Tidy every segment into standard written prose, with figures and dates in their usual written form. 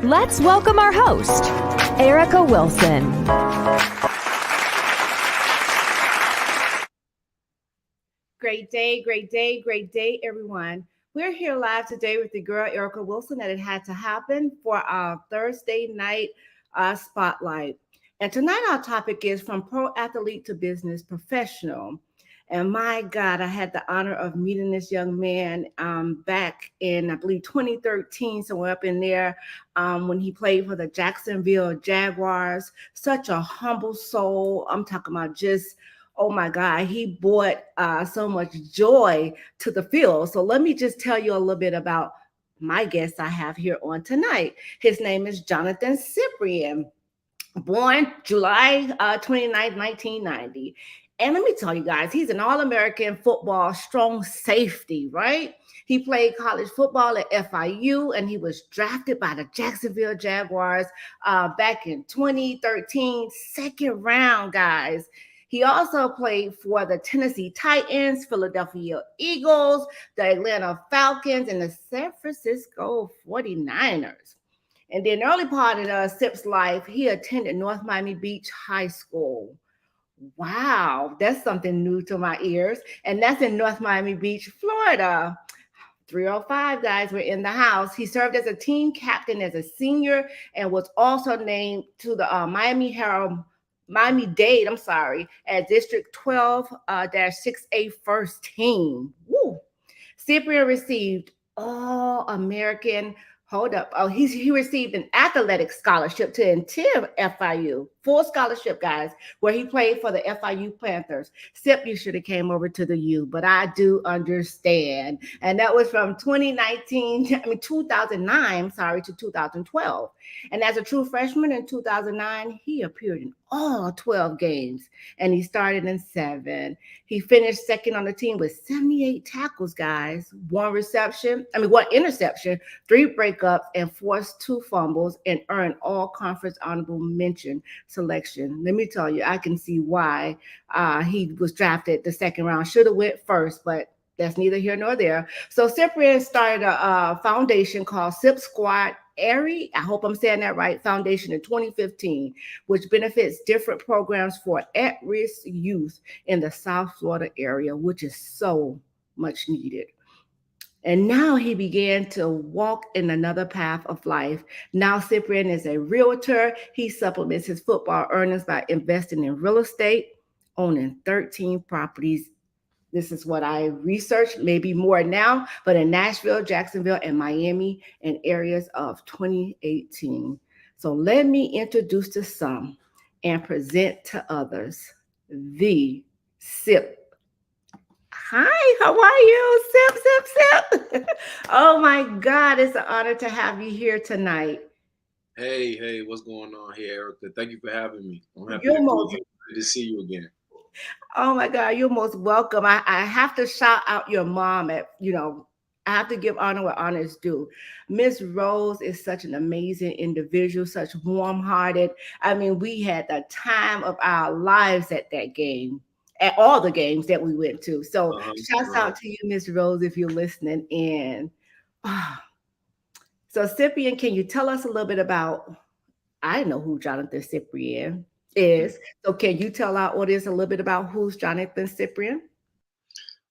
Let's welcome our host, Erica Wilson. Great day, everyone. We're here live today with the girl, Erica Wilson, that it had to happen for our Thursday night spotlight. And tonight our topic is from pro athlete to business professional. And my God, I had the honor of meeting this young man back in, I believe, 2013, somewhere up in there, when he played for the Jacksonville Jaguars. Such a humble soul. I'm talking about just, oh my God, he brought so much joy to the field. So let me just tell you a little bit about my guest I have here on tonight. His name is Johnathan Cyprien, born July 29th, 1990. And let me tell you guys, he's an All-American football strong safety, right? He played college football at FIU, and he was drafted by the Jacksonville Jaguars back in 2013, second round, guys. He also played for the Tennessee Titans, Philadelphia Eagles, the Atlanta Falcons, and the San Francisco 49ers. And then early part of Sip's life, he attended North Miami Beach High School. Wow, that's something new to my ears. And that's in North Miami Beach, Florida. 305 guys were in the house. He served as a team captain as a senior and was also named to the Miami-Dade, as District 12-6A first team. Woo. Cyprien received All-American. He received an athletic scholarship to attend FIU, full scholarship, guys, where he played for the FIU Panthers. Sip, you should have came over to the U, but I do understand. And that was from 2009, to 2012. And as a true freshman in 2009, he appeared in all 12 games, and he started in 7. He finished second on the team with 78 tackles, guys, one interception, 3 breakups, and forced 2 fumbles, and earned all conference honorable mention selection. Let me tell you, I can see why he was drafted the second round. Should have went first, but that's neither here nor there. So Cyprien started a foundation called Sip Squad I hope I'm saying that right, Foundation in 2015, which benefits different programs for at-risk youth in the South Florida area, which is so much needed. And now he began to walk in another path of life. Now Cyprien is a realtor. He supplements his football earnings by investing in real estate, owning 13 properties. This is what I researched, maybe more now, but in Nashville, Jacksonville, and Miami in areas of 2018. So let me introduce to some and present to others the Sip. Hi, how are you? Sip. Oh my God, it's an honor to have you here tonight. Hey, what's going on here, Erica? Thank you for having me. I'm happy to see you again. Oh my God, you're most welcome. I have to shout out your mom I have to give honor where honor is due. Miss Rose is such an amazing individual, such warm-hearted. I mean, we had the time of our lives at that game, at all the games that we went to. So shouts out to you, Miss Rose, if you're listening in. So Cyprien, can you tell us a little bit about, I know who Johnathan Cyprien is. So can you tell our audience a little bit about who's Johnathan Cyprien?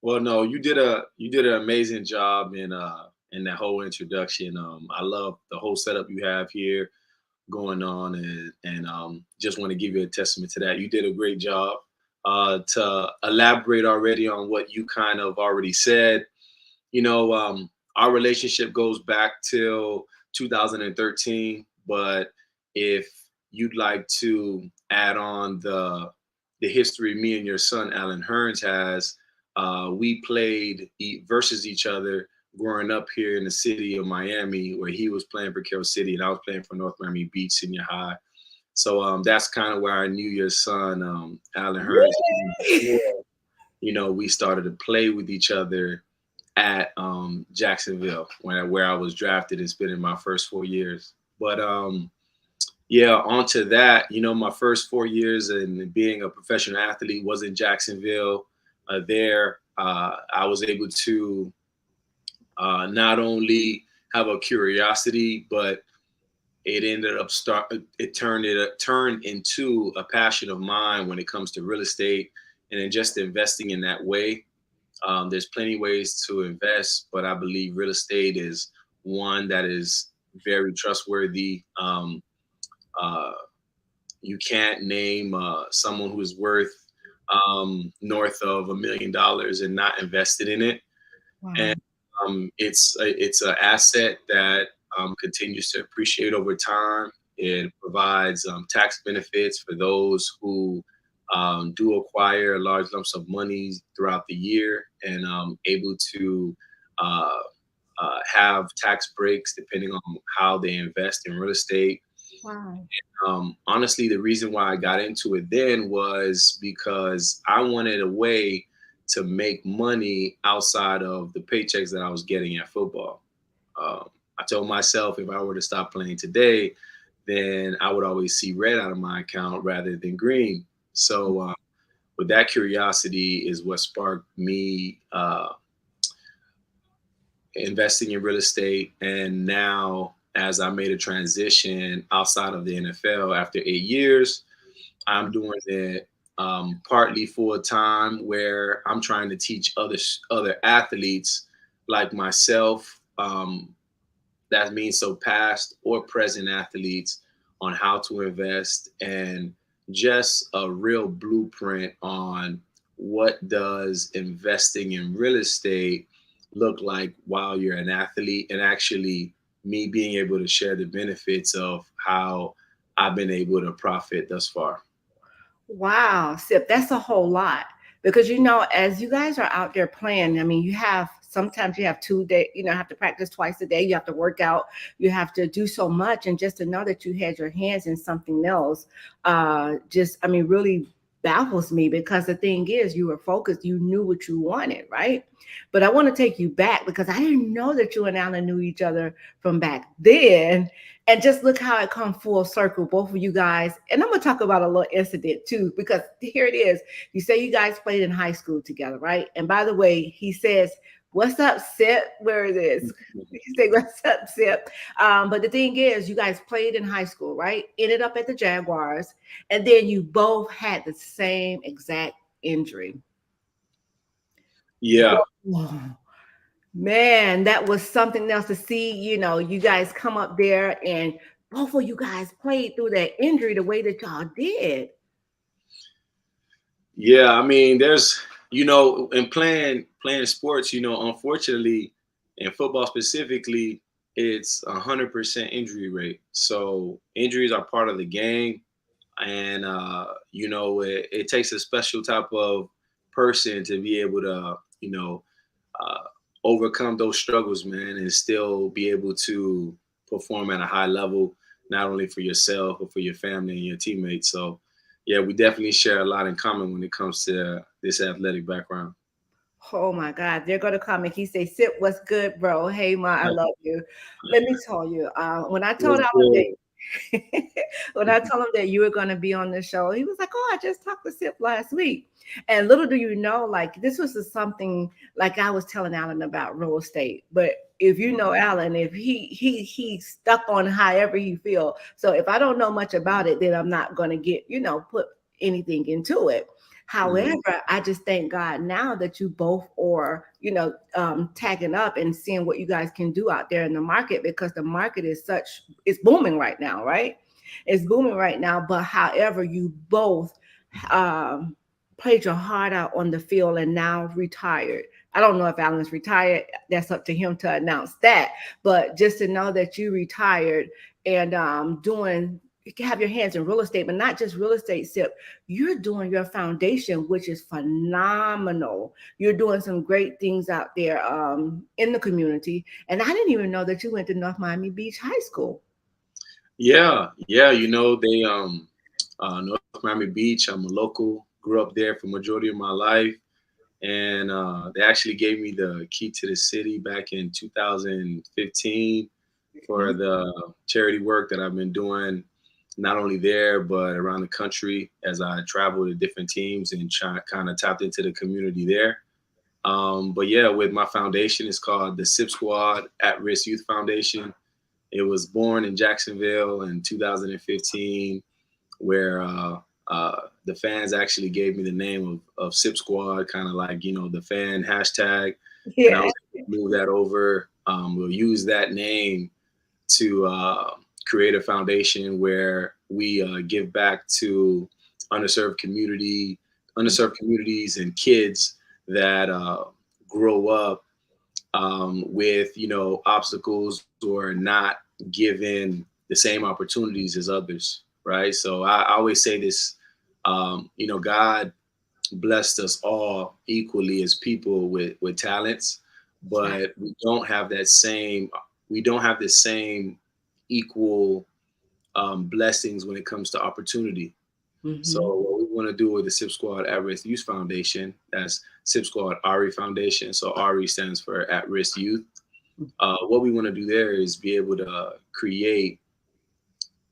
Well, no, you did an amazing job in that whole introduction. I love the whole setup you have here going on, and just want to give you a testament to that. You did a great job. To elaborate already on what you kind of already said, our relationship goes back till 2013, but if you'd like to add on the history me and your son Alan Hearns has, we played versus each other growing up here in the city of Miami, where he was playing for Carroll City and I was playing for North Miami Beach Senior High. So that's kind of where I knew your son Alan Hearns. We started to play with each other at Jacksonville where I was drafted and spending my first 4 years. But onto that, my first 4 years and being a professional athlete was in Jacksonville. There, I was able to not only have a curiosity, but it ended up turned into a passion of mine when it comes to real estate and then just investing in that way. There's plenty ways to invest, but I believe real estate is one that is very trustworthy. Uh, you can't name someone who is worth north of $1 million and not invested in it. Wow. And it's an asset that continues to appreciate over time. It provides tax benefits for those who do acquire large lumps of money throughout the year and able to uh, have tax breaks depending on how they invest in real estate. Wow. Honestly, the reason why I got into it then was because I wanted a way to make money outside of the paychecks that I was getting at football. I told myself if I were to stop playing today, then I would always see red out of my account rather than green. So with that curiosity is what sparked me investing in real estate. And now, as I made a transition outside of the NFL after 8 years, I'm doing it partly full time, where I'm trying to teach other athletes like myself. That means so past or present athletes on how to invest and just a real blueprint on what does investing in real estate look like while you're an athlete, and actually me being able to share the benefits of how I've been able to profit thus far. Wow, Sip, that's a whole lot. Because as you guys are out there playing, I mean, sometimes you have 2 day, have to practice twice a day, you have to work out, you have to do so much. And just to know that you had your hands in something else, really baffles me, because the thing is, you were focused, you knew what you wanted, right? But I want to take you back, because I didn't know that you and Alan knew each other from back then. And just look how it come full circle, both of you guys. And I'm gonna talk about a little incident too, because here it is. You say you guys played in high school together, right? And by the way, he says, "What's up, Sip?" Where it is? He say, "What's up, Sip?" But the thing is, you guys played in high school, right? Ended up at the Jaguars, and then you both had the same exact injury. Yeah. Whoa. Man, that was something else to see, you guys come up there and both of you guys played through that injury the way that y'all did. Yeah, I mean, there's, in playing sports, unfortunately, in football specifically, it's 100% injury rate. So injuries are part of the game, and it takes a special type of person to be able to, uh, overcome those struggles, man, and still be able to perform at a high level, not only for yourself but for your family and your teammates. So yeah, we definitely share a lot in common when it comes to this athletic background. Oh my God, they're gonna comment. He say, "Sip, what's good, bro? Hey, ma, I love you." Let me tell you, when I told What's Alan good? that when I told him that you were going to be on the show, he was like, "Oh, I just talked to Sip last week." And little do you know, like this was something like I was telling Alan about real estate. But if you know Alan, if he's stuck on however he feel. So if I don't know much about it, then I'm not going to put anything into it. However, I just thank God now that you both are, tagging up and seeing what you guys can do out there in the market, because the market it's booming right now, right? It's booming right now. But however, you both um, played your heart out on the field and now retired. I don't know if Alan's retired. That's up to him to announce that. But just to know that you retired and you can have your hands in real estate, but not just real estate, Sip. You're doing your foundation, which is phenomenal. You're doing some great things out there in the community. And I didn't even know that you went to North Miami Beach High School. Yeah. They North Miami Beach. I'm a local. Grew up there for majority of my life, and they actually gave me the key to the city back in 2015 for Mhm. the charity work that I've been doing, not only there but around the country as I travel to different teams and kind of tapped into the community there. But yeah, with my foundation, it's called the SIP Squad At Risk Youth Foundation. it was born in Jacksonville in 2015, where the fans actually gave me the name of Sip Squad, kind of like, the fan hashtag. Yeah. And I was able to move that over. We'll use that name to create a foundation where we give back to underserved communities and kids that grow up with, obstacles or not given the same opportunities as others, right? So I always say this, God blessed us all equally as people with talents, but we don't have the same equal blessings when it comes to opportunity. So what we want to do with the SIP Squad At-Risk Youth Foundation, that's SIP Squad RE Foundation. So RE stands for At-Risk Youth. What we want to do there is be able to create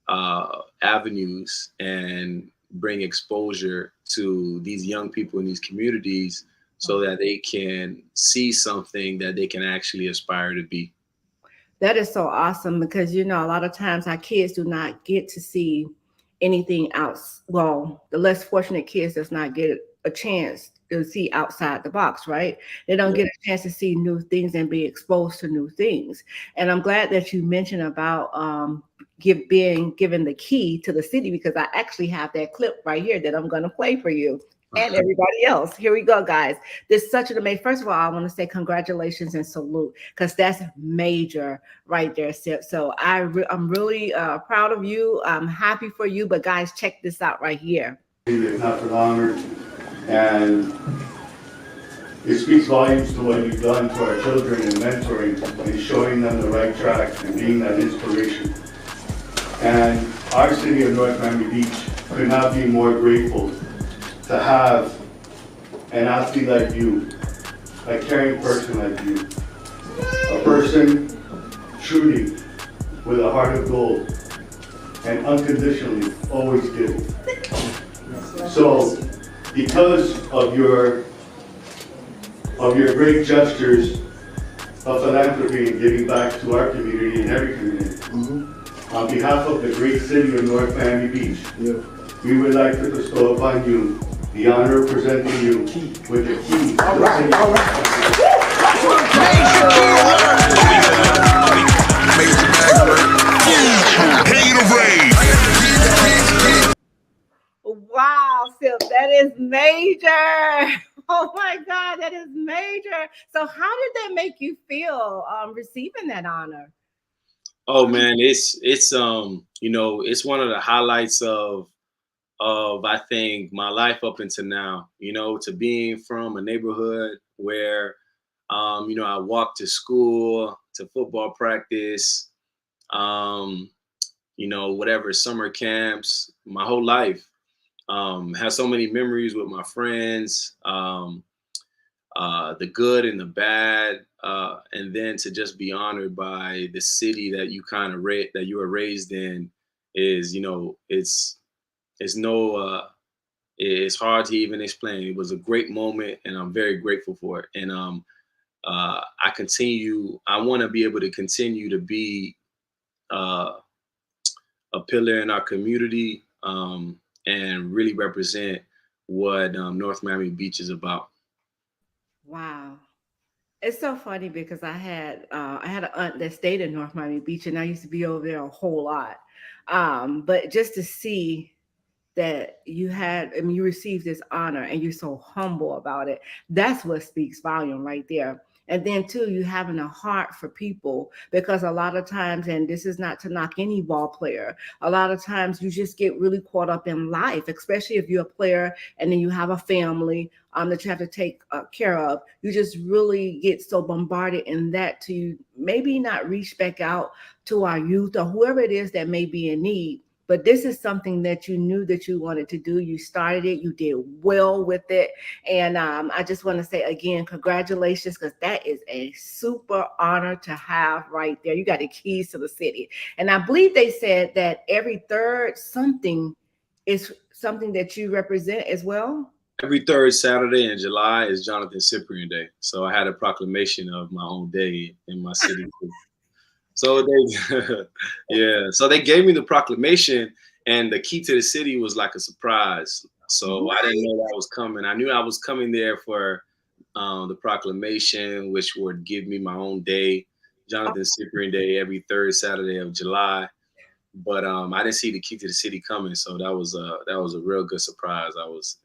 avenues and bring exposure to these young people in these communities so that they can see something that they can actually aspire to be. That is so awesome, because, a lot of times our kids do not get to see anything else. Well, the less fortunate kids does not get a chance to see outside the box, right? They don't get a chance to see new things and be exposed to new things. And I'm glad that you mentioned about being given the key to the city, because I actually have that clip right here that I'm going to play for you and everybody else. Here we go, guys. This is such an amazing. First of all, I want to say congratulations and salute, because that's major right there, Sip. So I'm really proud of you. I'm happy for you. But guys, check this out right here. Not for longer, and it speaks volumes to what you've done to our children and mentoring and showing them the right track and being that inspiration. And our city of North Miami Beach could not be more grateful to have an athlete like you, a caring person like you, a person truly with a heart of gold and unconditionally always giving. So because of your great gestures of philanthropy and giving back to our community and every community, on behalf of the great city of North Miami Beach, we would like to bestow upon you the honor of presenting you with the key. All right, all right. Wow, Sip, that is major. Oh my God, that is major. So how did that make you feel receiving that honor? Oh man, it's it's one of the highlights of I think my life up until now, to being from a neighborhood where I walked to school, to football practice, whatever, summer camps, my whole life. Have so many memories with my friends, the good and the bad, and then to just be honored by the city that you that you were raised in is, it's hard to even explain. It was a great moment, and I'm very grateful for it. And I want to be able to continue to be a pillar in our community, and really represent what North Miami Beach is about. Wow. It's so funny because I had an aunt that stayed in North Miami Beach, and I used to be over there a whole lot. But just to see that you received this honor and you're so humble about it, that's what speaks volume right there. And then too, you having a heart for people, because a lot of times, and this is not to knock any ball player, a lot of times you just get really caught up in life, especially if you're a player and then you have a family that you have to take care of. You just really get so bombarded in that to maybe not reach back out to our youth or whoever it is that may be in need. But this is something that you knew that you wanted to do. You started it. You did well with it. And I just want to say again, congratulations, because that is a super honor to have right there. You got the keys to the city. And I believe they said that every third something is something that you represent as well. Every third Saturday in July is Johnathan Cyprien Day. So I had a proclamation of my own day in my city. So they, yeah. So they gave me the proclamation, and the key to the city was like a surprise. So I didn't know that was coming. I knew I was coming there for the proclamation, which would give me my own day, Johnathan Cyprien Day, every third Saturday of July. But I didn't see the key to the city coming, so that was a real good surprise. I was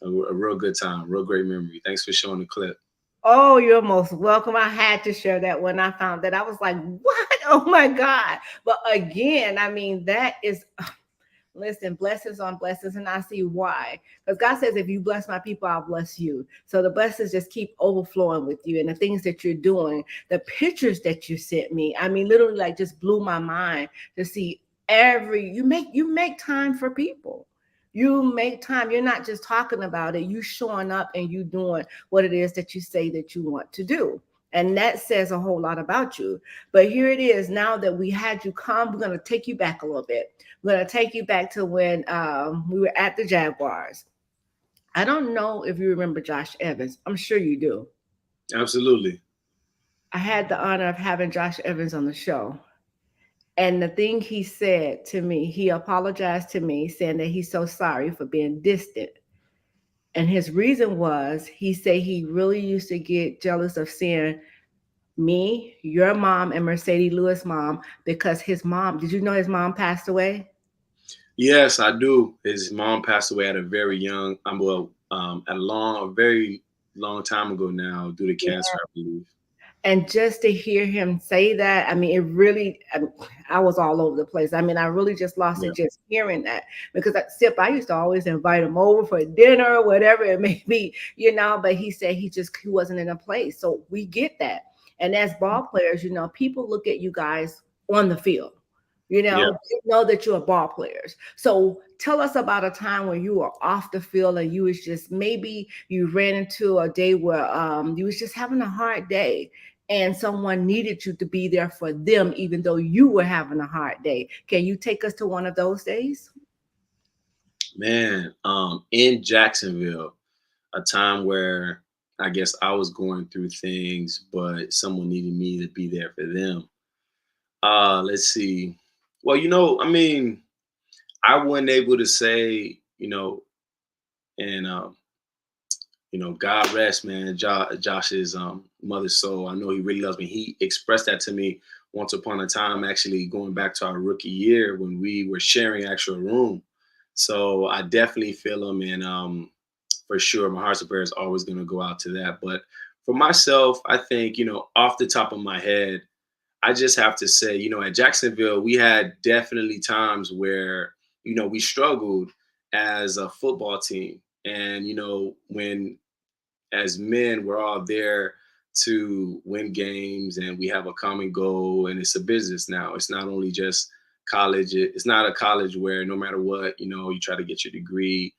a real good time, real great memory. Thanks for showing the clip. Oh, you're most welcome. I had to share that when I found that. I was like, what? Oh my God. But again, I mean, that is, listen, blessings on blessings. And I see why. Because God says, if you bless my people, I'll bless you. So the blessings just keep overflowing with you. And the things that you're doing, the pictures that you sent me, I mean, literally like just blew my mind to see you make time for people. You make time. You're not just talking about it. You showing up and you doing what it is that you say that you want to do. And that says a whole lot about you. But here it is. Now that we had you come, we're going to take you back a little bit. We're going to take you back to when we were at the Jaguars. I don't know if you remember Josh Evans. I'm sure you do. Absolutely. I had the honor of having Josh Evans on the show. And the thing he said to me, he apologized to me, saying that he's so sorry for being distant. And his reason was he said he really used to get jealous of seeing me, your mom, and Mercedes Lewis' mom, because his mom, did you know his mom passed away? Yes, I do. His mom passed away at a very young, a very long time ago now due to cancer, I believe. And just to hear him say that, I mean, it really, I was all over the place. I mean, I really just lost Yeah. it just hearing that because I used to always invite him over for dinner or whatever it may be, but he said he wasn't in a place. So we get that. And as ball players, people look at you guys on the field. Yeah. They know that you're ball players. So tell us about a time when you were off the field and you was just, maybe you ran into a day where you was just having a hard day and someone needed you to be there for them, even though you were having a hard day. Can you take us to one of those days? Man, in Jacksonville, a time where I guess I was going through things, but someone needed me to be there for them. Let's see. Well, I mean, I wasn't able to say, and God rest, man, Josh's mother's soul. I know he really loves me. He expressed that to me once upon a time, actually going back to our rookie year when we were sharing actual room. So I definitely feel him, and for sure, my heart's prayer is always going to go out to that. But for myself, I think, off the top of my head, I just have to say, at Jacksonville, we had definitely times where, we struggled as a football team. And, when as men, we're all there to win games and we have a common goal, and it's a business now. It's not only just college. It's not a college where no matter what, you try to get your degree.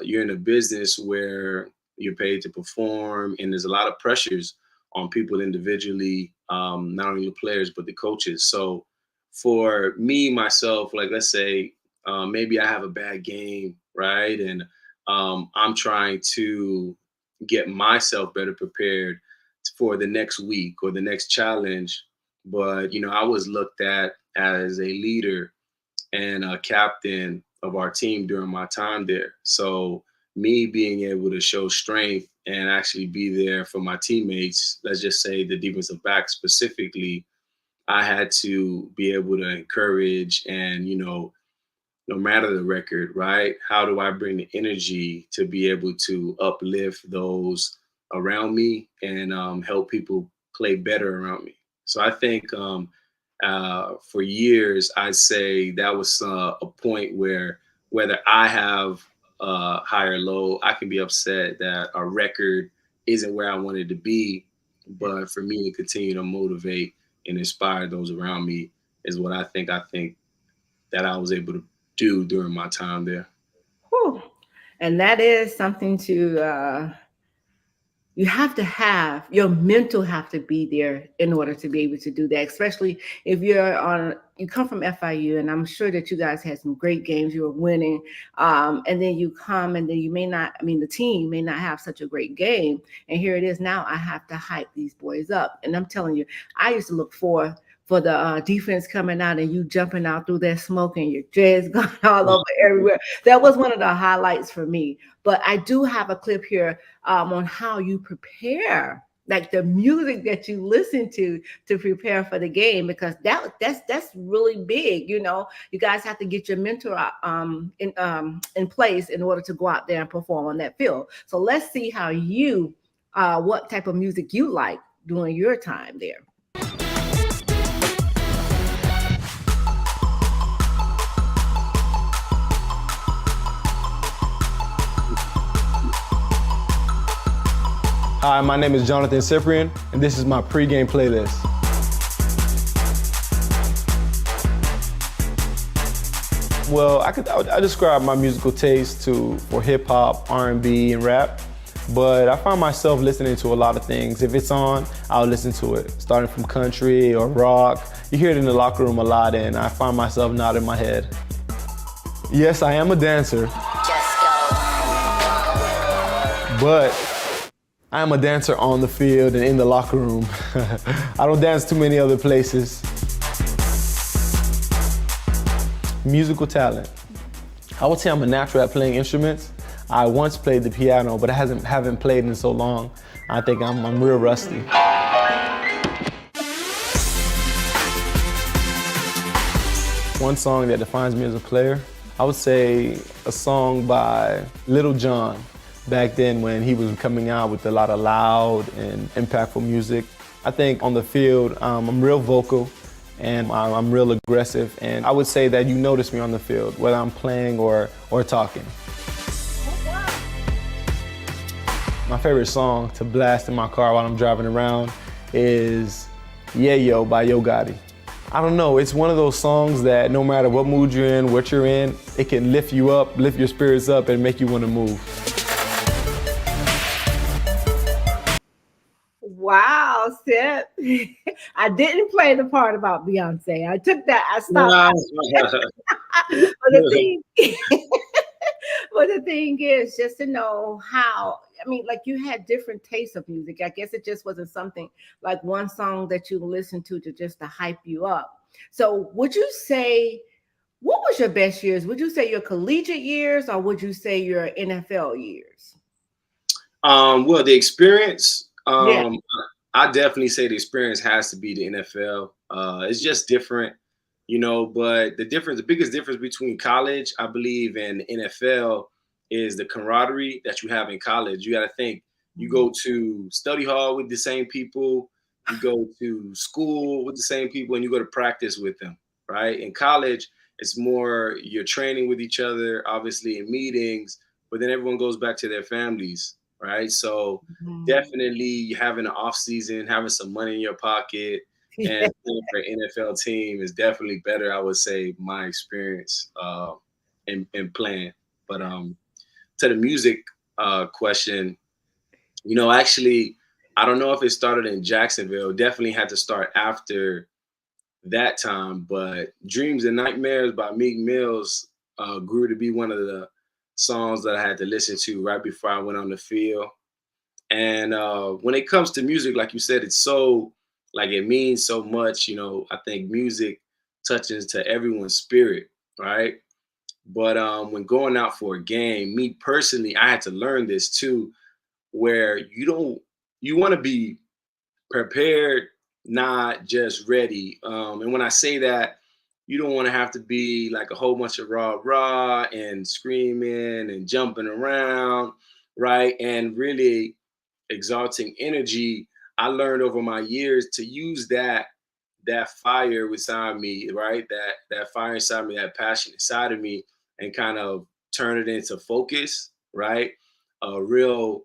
You're in a business where you're paid to perform, and there's a lot of pressures on people individually, not only the players, but the coaches. So for me, myself, like let's say maybe I have a bad game, right? And I'm trying to get myself better prepared for the next week or the next challenge. But, I was looked at as a leader and a captain of our team during my time there. So me being able to show strength and actually be there for my teammates, let's just say the defensive back specifically, I had to be able to encourage and, no matter the record, right? How do I bring the energy to be able to uplift those around me and help people play better around me? So I think for years, I'd say that was a point where whether I have high or low, I can be upset that our record isn't where I wanted to be. But for me to continue to motivate and inspire those around me is what I think that I was able to do during my time there. Whew. And that is something you have your mental have to be there in order to be able to do that, especially if you come from FIU, and I'm sure that you guys had some great games, you were winning, and then you come and then the team may not have such a great game, and here it is now I have to hype these boys up. And I'm telling you, I used to look forward for the defense coming out and you jumping out through that smoke and your dreads going all over everywhere. That was one of the highlights for me. But I do have a clip here on how you prepare, like the music that you listen to prepare for the game, because that's really big. You know, you guys have to get your mentor in place in order to go out there and perform on that field. So let's see how you what type of music you like during your time there. Hi, my name is Johnathan Cyprien, and this is my pregame playlist. Well, I describe my musical taste for hip hop, R&B, and rap, but I find myself listening to a lot of things. If it's on, I'll listen to it, starting from country or rock. You hear it in the locker room a lot, and I find myself nodding my head. Yes, I am a dancer, but I am a dancer on the field and in the locker room. I don't dance too many other places. Musical talent. I would say I'm a natural at playing instruments. I once played the piano, but I haven't played in so long. I think I'm real rusty. One song that defines me as a player, I would say a song by Little John. Back then when he was coming out with a lot of loud and impactful music. I think on the field, I'm real vocal and I'm real aggressive. And I would say that you notice me on the field, whether I'm playing or talking. My favorite song to blast in my car while I'm driving around is Yeah Yo by Yo Gotti. I don't know, it's one of those songs that no matter what mood you're in, what you're in, it can lift you up, lift your spirits up and make you want to move. Wow, Sip. I didn't play the part about Beyonce. I took that, I stopped. But the thing is just to know how, I mean, like you had different tastes of music. I guess it just wasn't something like one song that you listened to just to hype you up. So would you say, what was your best years? Would you say your collegiate years or would you say your NFL years? Well, the experience, Yeah. I definitely say the experience has to be the NFL. It's just different, you know, but the biggest difference between college, I believe, and the NFL is the camaraderie that you have in college. You got to think, you go to study hall with the same people, you go to school with the same people, and you go to practice with them, right? In college, it's more you're training with each other, obviously in meetings, but then everyone goes back to their families, right? So definitely having an off season, having some money in your pocket, and playing for an NFL team is definitely better. I would say my experience in playing. But to the music question, you know, actually, I don't know if it started in Jacksonville. Definitely had to start after that time. But Dreams and Nightmares by Meek Mills grew to be one of the songs that I had to listen to right before I went on the field. And when it comes to music, like you said, it's so, like, it means so much. You know, I think music touches to everyone's spirit, right? But when going out for a game, me personally, I had to learn this too, where you want to be prepared, not just ready. And when I say that, you don't want to have to be like a whole bunch of rah and screaming and jumping around, right? And really exalting energy. I learned over my years to use that fire inside me, right? That fire inside me, that passion inside of me, and kind of turn it into focus, right? A real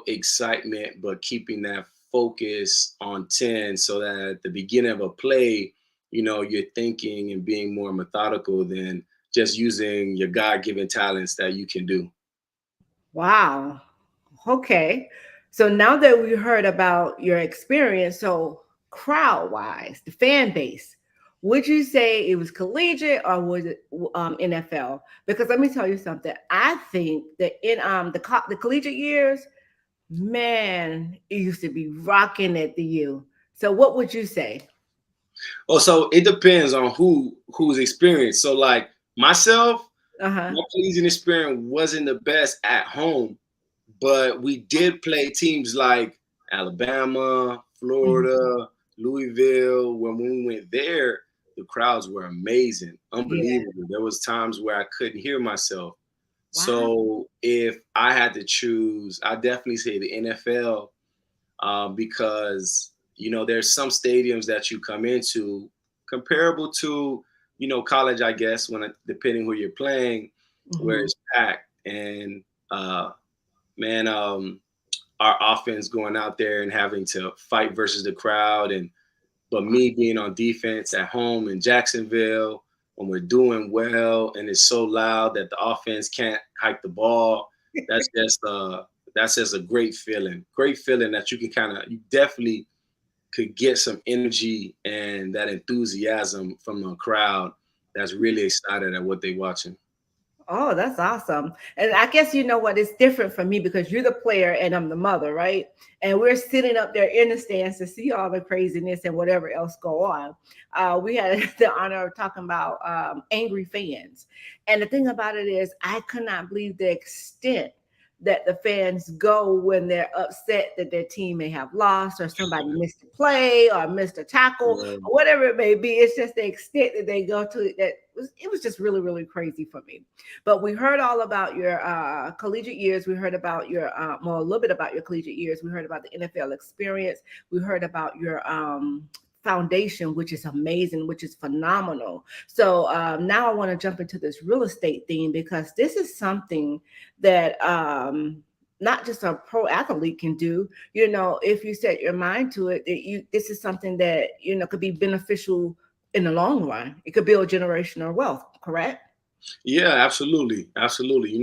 excitement, but keeping that focus on 10 so that at the beginning of a play, you know, you're thinking and being more methodical than just using your God-given talents that you can do. Wow. Okay. So now that we heard about your experience, so crowd wise, the fan base, would you say it was collegiate or was it NFL? Because let me tell you something. I think that in the collegiate years, man, it used to be rocking at the U. So what would you say? Oh, so it depends on who's experienced. So like myself, Uh-huh. my collegiate experience wasn't the best at home, but we did play teams like Alabama, Mhm. Florida, Louisville. When we went there, the crowds were amazing, Yeah. unbelievable. There was times where I couldn't hear myself. Wow. So if I had to choose, I definitely say the NFL, because there's some stadiums that you come into comparable to college, I guess, depending who you're playing, where Mhm. it's packed. And man, our offense going out there and having to fight versus the crowd, and but me being on defense at home in Jacksonville when we're doing well and it's so loud that the offense can't hike the ball, that's just a great feeling. Great feeling that you definitely could get some energy and that enthusiasm from a crowd that's really excited at what they're watching. Oh, that's awesome. And I guess you know what? It's different for me because you're the player and I'm the mother, right? And we're sitting up there in the stands to see all the craziness and whatever else go on. We had the honor of talking about angry fans. And the thing about it is, I could not believe the extent that the fans go when they're upset that their team may have lost or somebody missed a play or missed a tackle Yeah. or whatever it may be. It's just the extent that they go to it. It was just really, really crazy for me. But we heard all about your collegiate years. We heard about your, well, a little bit about your collegiate years. We heard about the NFL experience. We heard about your foundation, which is amazing, which is phenomenal. So now I want to jump into this real estate theme because this is something that not just a pro athlete can do. If you set your mind to it, this is something that could be beneficial in the long run. It could build generational wealth. Correct? Yeah, absolutely, absolutely.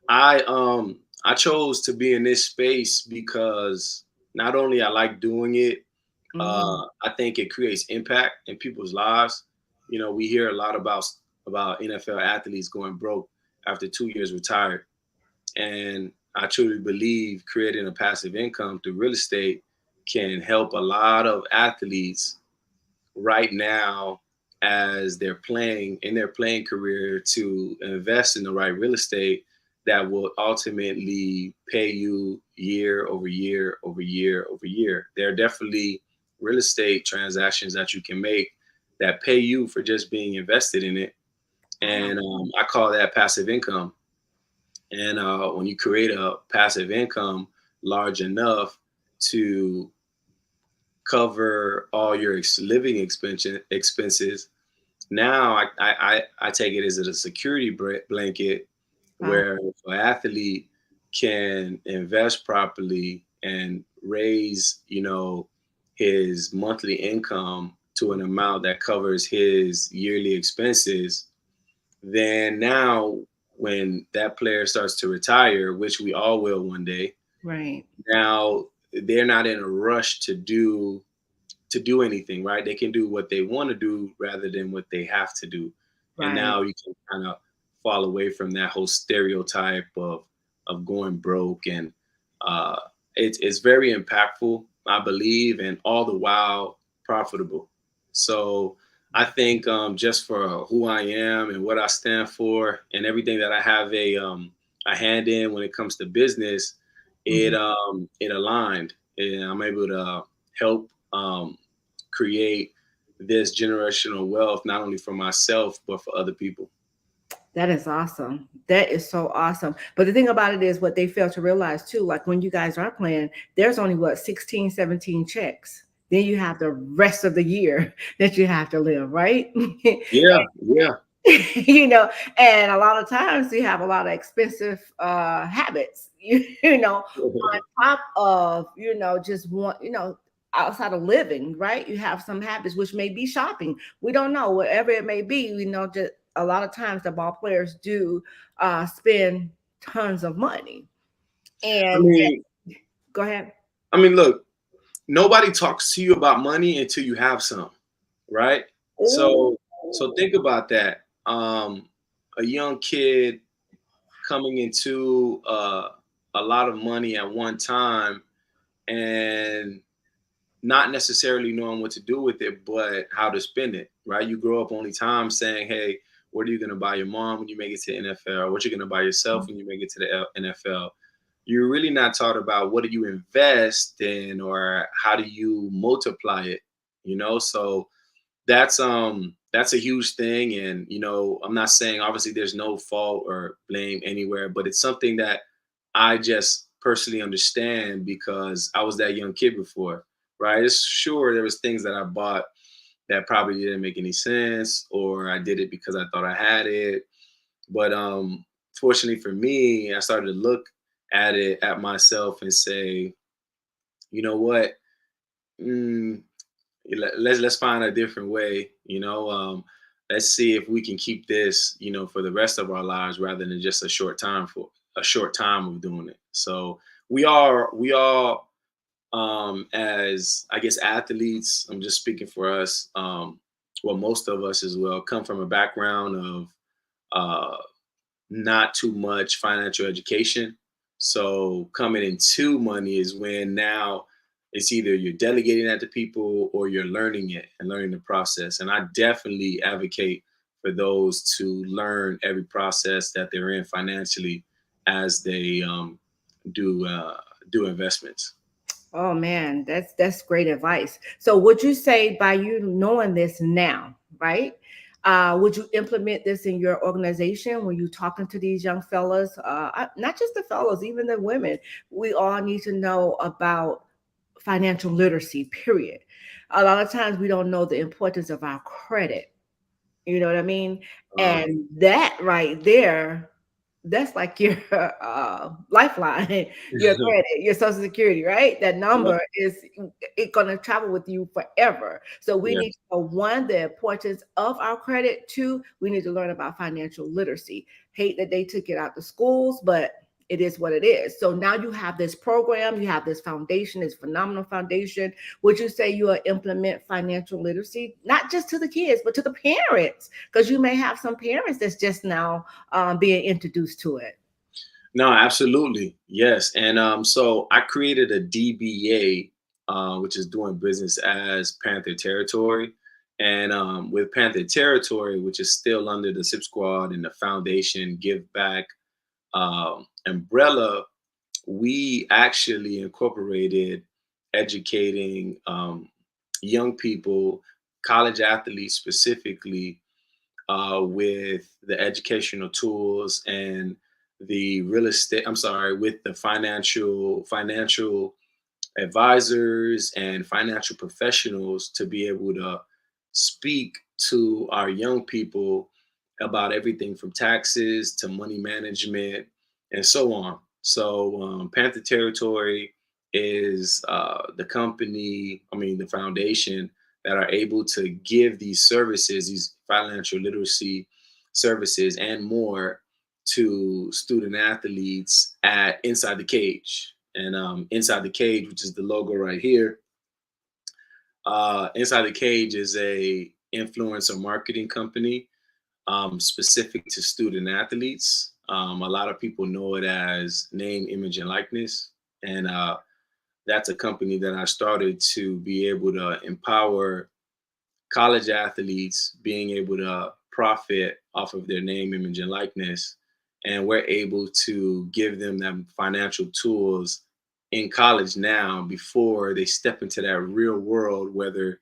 I chose to be in this space because not only I like doing it, Mm, I think it creates impact in people's lives. We hear a lot about NFL athletes going broke after 2 years retired, and I truly believe creating a passive income through real estate can help a lot of athletes right now as they're playing in their playing career to invest in the right real estate that will ultimately pay you year over year over year over year. There are definitely real estate transactions that you can make that pay you for just being invested in it. wow. And I call that passive income. And when you create a passive income large enough to cover all your living expenses, now I take it as a security blanket Wow. where if an athlete can invest properly and raise, his monthly income to an amount that covers his yearly expenses, then now when that player starts to retire, which we all will one day, Right. now they're not in a rush to do anything, right? They can do what they want to do rather than what they have to do. And Right. now you can kind of fall away from that whole stereotype of going broke. And uh, it's very impactful, I believe, and all the while profitable. So I think just for who I am and what I stand for and everything that I have a hand in when it comes to business, it Mhm. it aligned, and I'm able to help create this generational wealth not only for myself but for other people. That is awesome. That is so awesome. But the thing about it is what they fail to realize too, like when you guys are playing, there's only what 16, 17 checks. Then you have the rest of the year that you have to live, right? Yeah, yeah. you know, and a lot of times you have a lot of expensive habits, on top of, just want, outside of living, right? You have some habits, which may be shopping. We don't know, whatever it may be, just a lot of times the ball players do spend tons of money. I And mean, go ahead. look, nobody talks to you about money until you have some, right? Oh, So think about that. A young kid coming into a lot of money at one time, and not necessarily knowing what to do with it, but how to spend it, right? You grow up only time saying, hey, what are you going to buy your mom when you make it to the NFL? What you're going to buy yourself when you make it to the NFL? You're really not taught about what do you invest in or how do you multiply it, So that's a huge thing. And, I'm not saying obviously there's no fault or blame anywhere, but it's something that I just personally understand because I was that young kid before, right? It's sure there was things that I bought that probably didn't make any sense, or I did it because I thought I had it. But fortunately for me, I started to look at myself and say, you know what? Mm, let's find a different way. Let's see if we can keep this, for the rest of our lives rather than just a short time of doing it. So we all as I guess athletes, I'm just speaking for us, well, most of us as well, come from a background of not too much financial education. So coming into money is when now it's either you're delegating that to people or you're learning it and learning the process. And I definitely advocate for those to learn every process that they're in financially as they do investments. Oh man, that's great advice. So would you say by you knowing this now, right? Would you implement this in your organization when you talking to these young fellas? Not just the fellas, even the women. We all need to know about financial literacy, period. A lot of times we don't know the importance of our credit. You know what I mean? Um, And that right there, that's like your lifeline, your credit, your social security, right? That yeah, number is it gonna travel with you forever. So we yeah. need to know one, the importance of our credit. Two, we need to learn about financial literacy. Hate that they took it out the schools, but it is what it is. So now you have this program, you have this foundation, this phenomenal foundation. Would you say you will implement financial literacy, not just to the kids, but to the parents? Because you may have some parents that's just now being introduced to it. No, absolutely. Yes. And so I created a DBA, which is doing business as Panther Territory. And with Panther Territory, which is still under the SIP Squad and the Foundation Give Back umbrella, we actually incorporated educating young people, college athletes specifically, with the educational tools and the real estate. I'm sorry, with the financial advisors and financial professionals to be able to speak to our young people about everything from taxes to money management and so on. So Panther Territory is the foundation that are able to give these services, these financial literacy services and more to student athletes at Inside the Cage. And Inside the Cage, which is the logo right here, Inside the Cage is a influencer marketing company specific to student athletes. A lot of people know it as Name, Image, and Likeness. And that's a company that I started to be able to empower college athletes being able to profit off of their name, image, and likeness. And we're able to give them financial tools in college now before they step into that real world, whether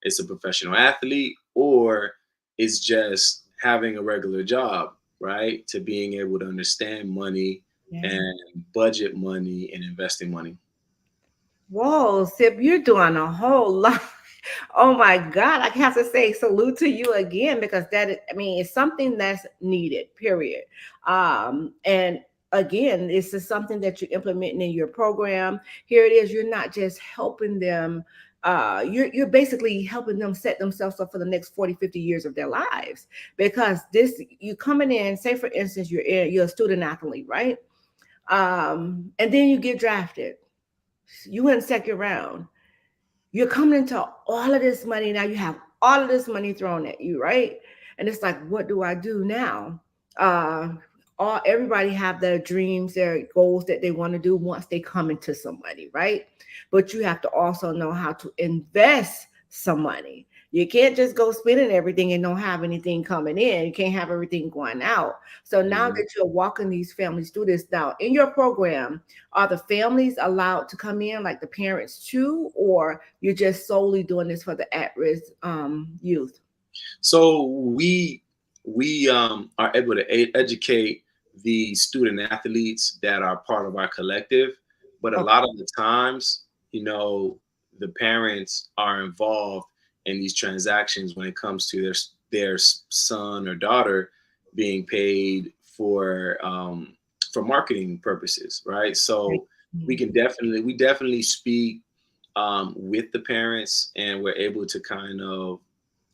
it's a professional athlete or it's just having a regular job, right? To being able to understand money Yeah. and budget money and investing money. Whoa, Sip, you're doing a whole lot. Oh my God, I have to say salute to you again because I mean, it's something that's needed, period. And again, this is something that you're implementing in your program. Here it is, you're not just helping them, you're basically helping them set themselves up for the next 40, 50 years of their lives. Because this, you coming in, say for instance, you're a student athlete, right? And then you get drafted. You in second round, you're coming into all of this money now. You have all of this money thrown at you, right? And it's like, what do I do now? everybody have their dreams, their goals that they want to do once they come into some money, right? But you have to also know how to invest some money. You can't just go spending everything and don't have anything coming in. You can't have everything going out. So now Mhm. that you're walking these families through this, now in your program, are the families allowed to come in, like the parents too, or you're just solely doing this for the at-risk youth? So we are able to educate the student athletes that are part of our collective, but a Okay. lot of the times, the parents are involved in these transactions when it comes to their son or daughter being paid for marketing purposes, right? Right. So Mhm. we definitely speak with the parents, and we're able to kind of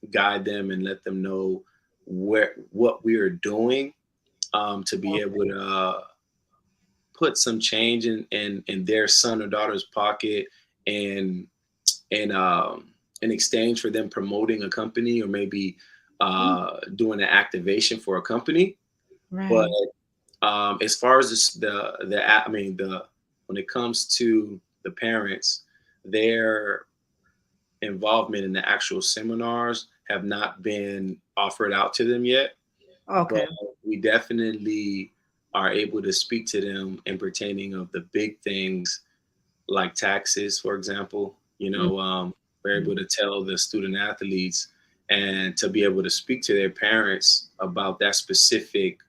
guide them and let them know what we are doing, to be able to put some change in their son or daughter's pocket, and in exchange for them promoting a company, or maybe doing an activation for a company. But Right. as far as I mean, the when it comes to the parents, their involvement in the actual seminars have not been offered out to them yet, but Okay. we definitely are able to speak to them in pertaining of the big things like taxes, for example. We're able to tell the student athletes and to be able to speak to their parents about that specific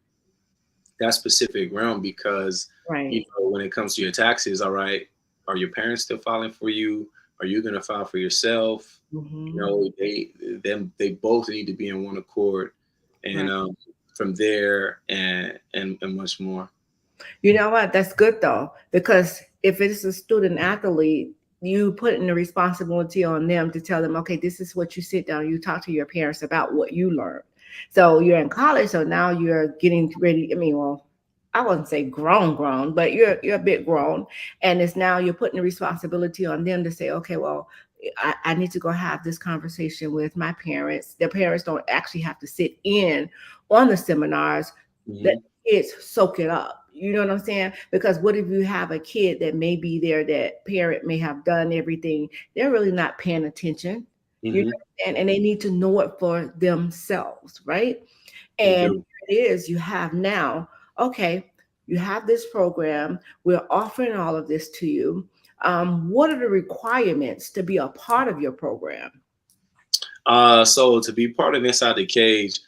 realm, because Right. when it comes to your taxes, all right, are your parents still filing for you? Are you going to file for yourself? Hmm. They both need to be in one accord, and Right. from there and much more. You know what? That's good though, because if it's a student athlete, you put in the responsibility on them to tell them, okay, this is what you sit down, you talk to your parents about what you learned. So you're in college, so now you're getting ready. I mean, well, I wouldn't say grown, but you're a bit grown, and it's now you're putting the responsibility on them to say, okay, well, I need to go have this conversation with my parents. Their parents don't actually have to sit in on the seminars. Let Hmm. kids soak it up. You know what I'm saying? Because what if you have a kid that may be there, that parent may have done everything, they're really not paying attention. You know Hmm. what I'm saying? And they need to know it for themselves, right? They And do. here it is, you have now, okay, you have this program, we're offering all of this to you. What are the requirements to be a part of your program? So to be part of Inside the Cage,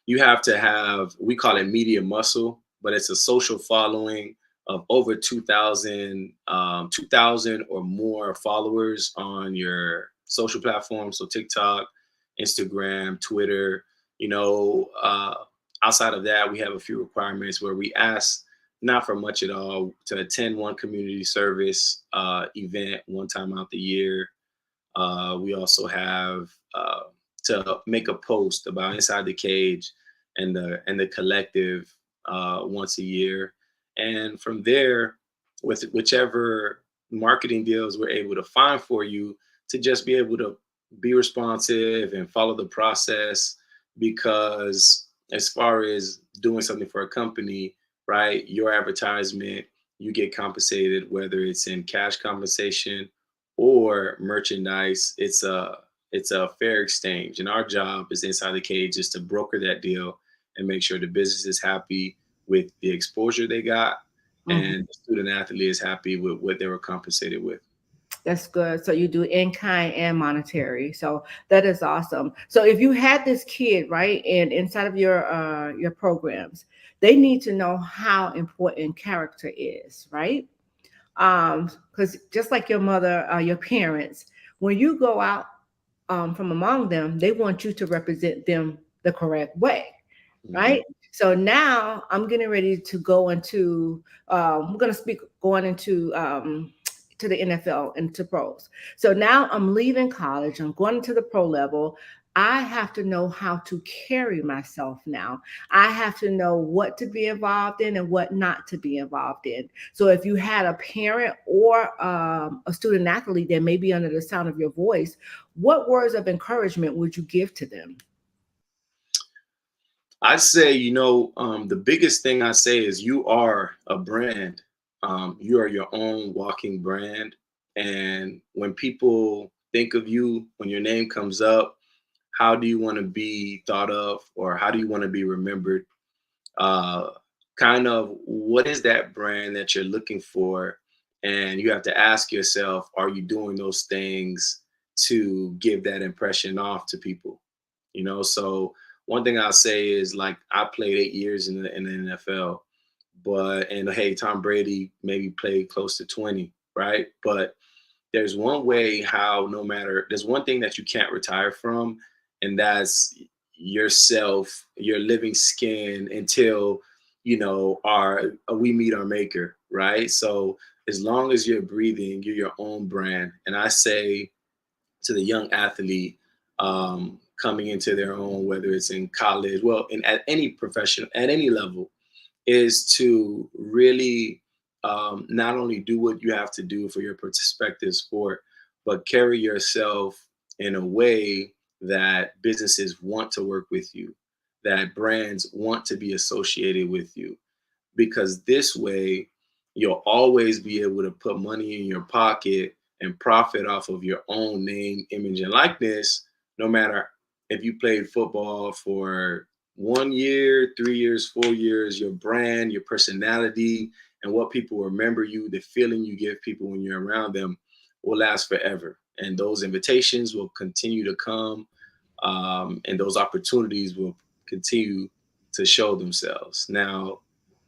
you have to have, we call it media muscle, but it's a social following of over 2,000 or more followers on your social platforms. So TikTok, Instagram, Twitter. You know, uh, Outside of that, we have a few requirements where we ask not for much at all to attend one community service event one time out the year. We also have to make a post about Inside the Cage and the collective once a year, and from there, with whichever marketing deals we're able to find for you, to just be able to be responsive and follow the process. Because as far as doing something for a company, right, your advertisement, you get compensated, whether it's in cash compensation or merchandise. It's a fair exchange, and our job is Inside the Cage is to broker that deal and make sure the business is happy with the exposure they got, Mhm. and the student athlete is happy with what they were compensated with. That's good. So you do in kind and monetary. So that is awesome. So if you had this kid, right, and inside of your programs, they need to know how important character is, right? Because just like your mother, your parents, when you go out from among them, they want you to represent them the correct way, Hmm. right? So now I'm getting ready to go into. We're going to speak going into to the NFL and to pros. So now I'm leaving college. I'm going to the pro level. I have to know how to carry myself now. I have to know what to be involved in and what not to be involved in. So if you had a parent or a student athlete that may be under the sound of your voice, what words of encouragement would you give to them? I'd say, the biggest thing I say is you are a brand. You are your own walking brand. And when people think of you, when your name comes up, how do you want to be thought of, or how do you want to be remembered? uh, Kind of what is that brand that you're looking for? And you have to ask yourself, are you doing those things to give that impression off to people? So one thing I'll say is, like, I played 8 years in the NFL, and hey, Tom Brady maybe played close to 20, right? But there's one way how, no matter, there's one thing that you can't retire from, and that's yourself, your living skin, until we meet our maker, right? So as long as you're breathing, you're your own brand. And I say to the young athlete, coming into their own, whether it's in college, well, at any profession, at any level, is to really, not only do what you have to do for your prospective sport, but carry yourself in a way that businesses want to work with you, that brands want to be associated with you, because this way you'll always be able to put money in your pocket and profit off of your own name, image, and likeness, no matter if you played football for 1 year, 3 years, 4 years. Your brand, your personality, and what people remember you, the feeling you give people when you're around them, will last forever. And those invitations will continue to come, and those opportunities will continue to show themselves. Now,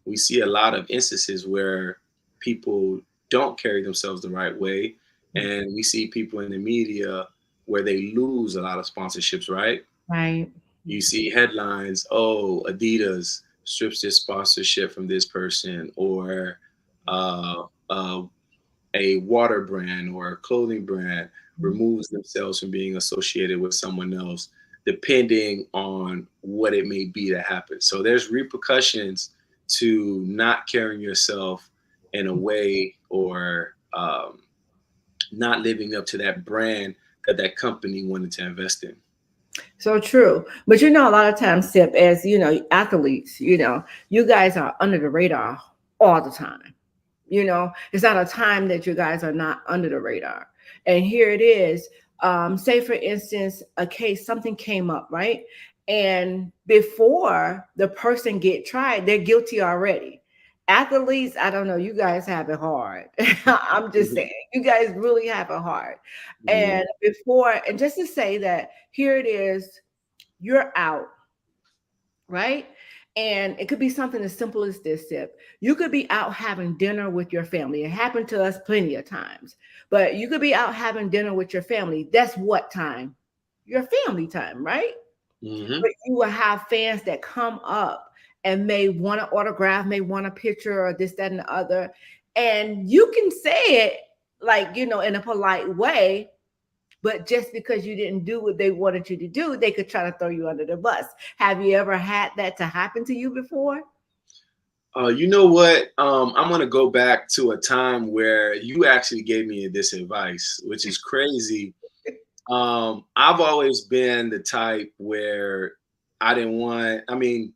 we see a lot of instances where people don't carry themselves the right way, and we see people in the media where they lose a lot of sponsorships, right? Right. You see headlines, oh, Adidas strips their sponsorship from this person, or uh, uh, a water brand or a clothing brand removes themselves from being associated with someone else, depending on what it may be that happens. So there's repercussions to not carrying yourself in a way, or not living up to that brand that that company wanted to invest in. So true. But a lot of times, Sip, as athletes, you guys are under the radar all the time. It's not a time that you guys are not under the radar. And here it is. Say, for instance, a case, something came up, right? And before the person get tried, they're guilty already. Athletes, I don't know, you guys have it hard. I'm just saying, you guys really have it hard. Mhm. And just to say that here it is, you're out, right? And it could be something as simple as this, Sip. You could be out having dinner with your family. It happened to us plenty of times. But you could be out having dinner with your family. That's what time? Your family time, right? Mhm. But you will have fans that come up and may want an autograph, may want a picture, or this, that, and the other. And you can say it like, in a polite way, but just because you didn't do what they wanted you to do, they could try to throw you under the bus. Have you ever had that to happen to you before? You know what? I'm gonna go back to a time where you actually gave me this advice, which is crazy. I've always been the type where I didn't want. I mean,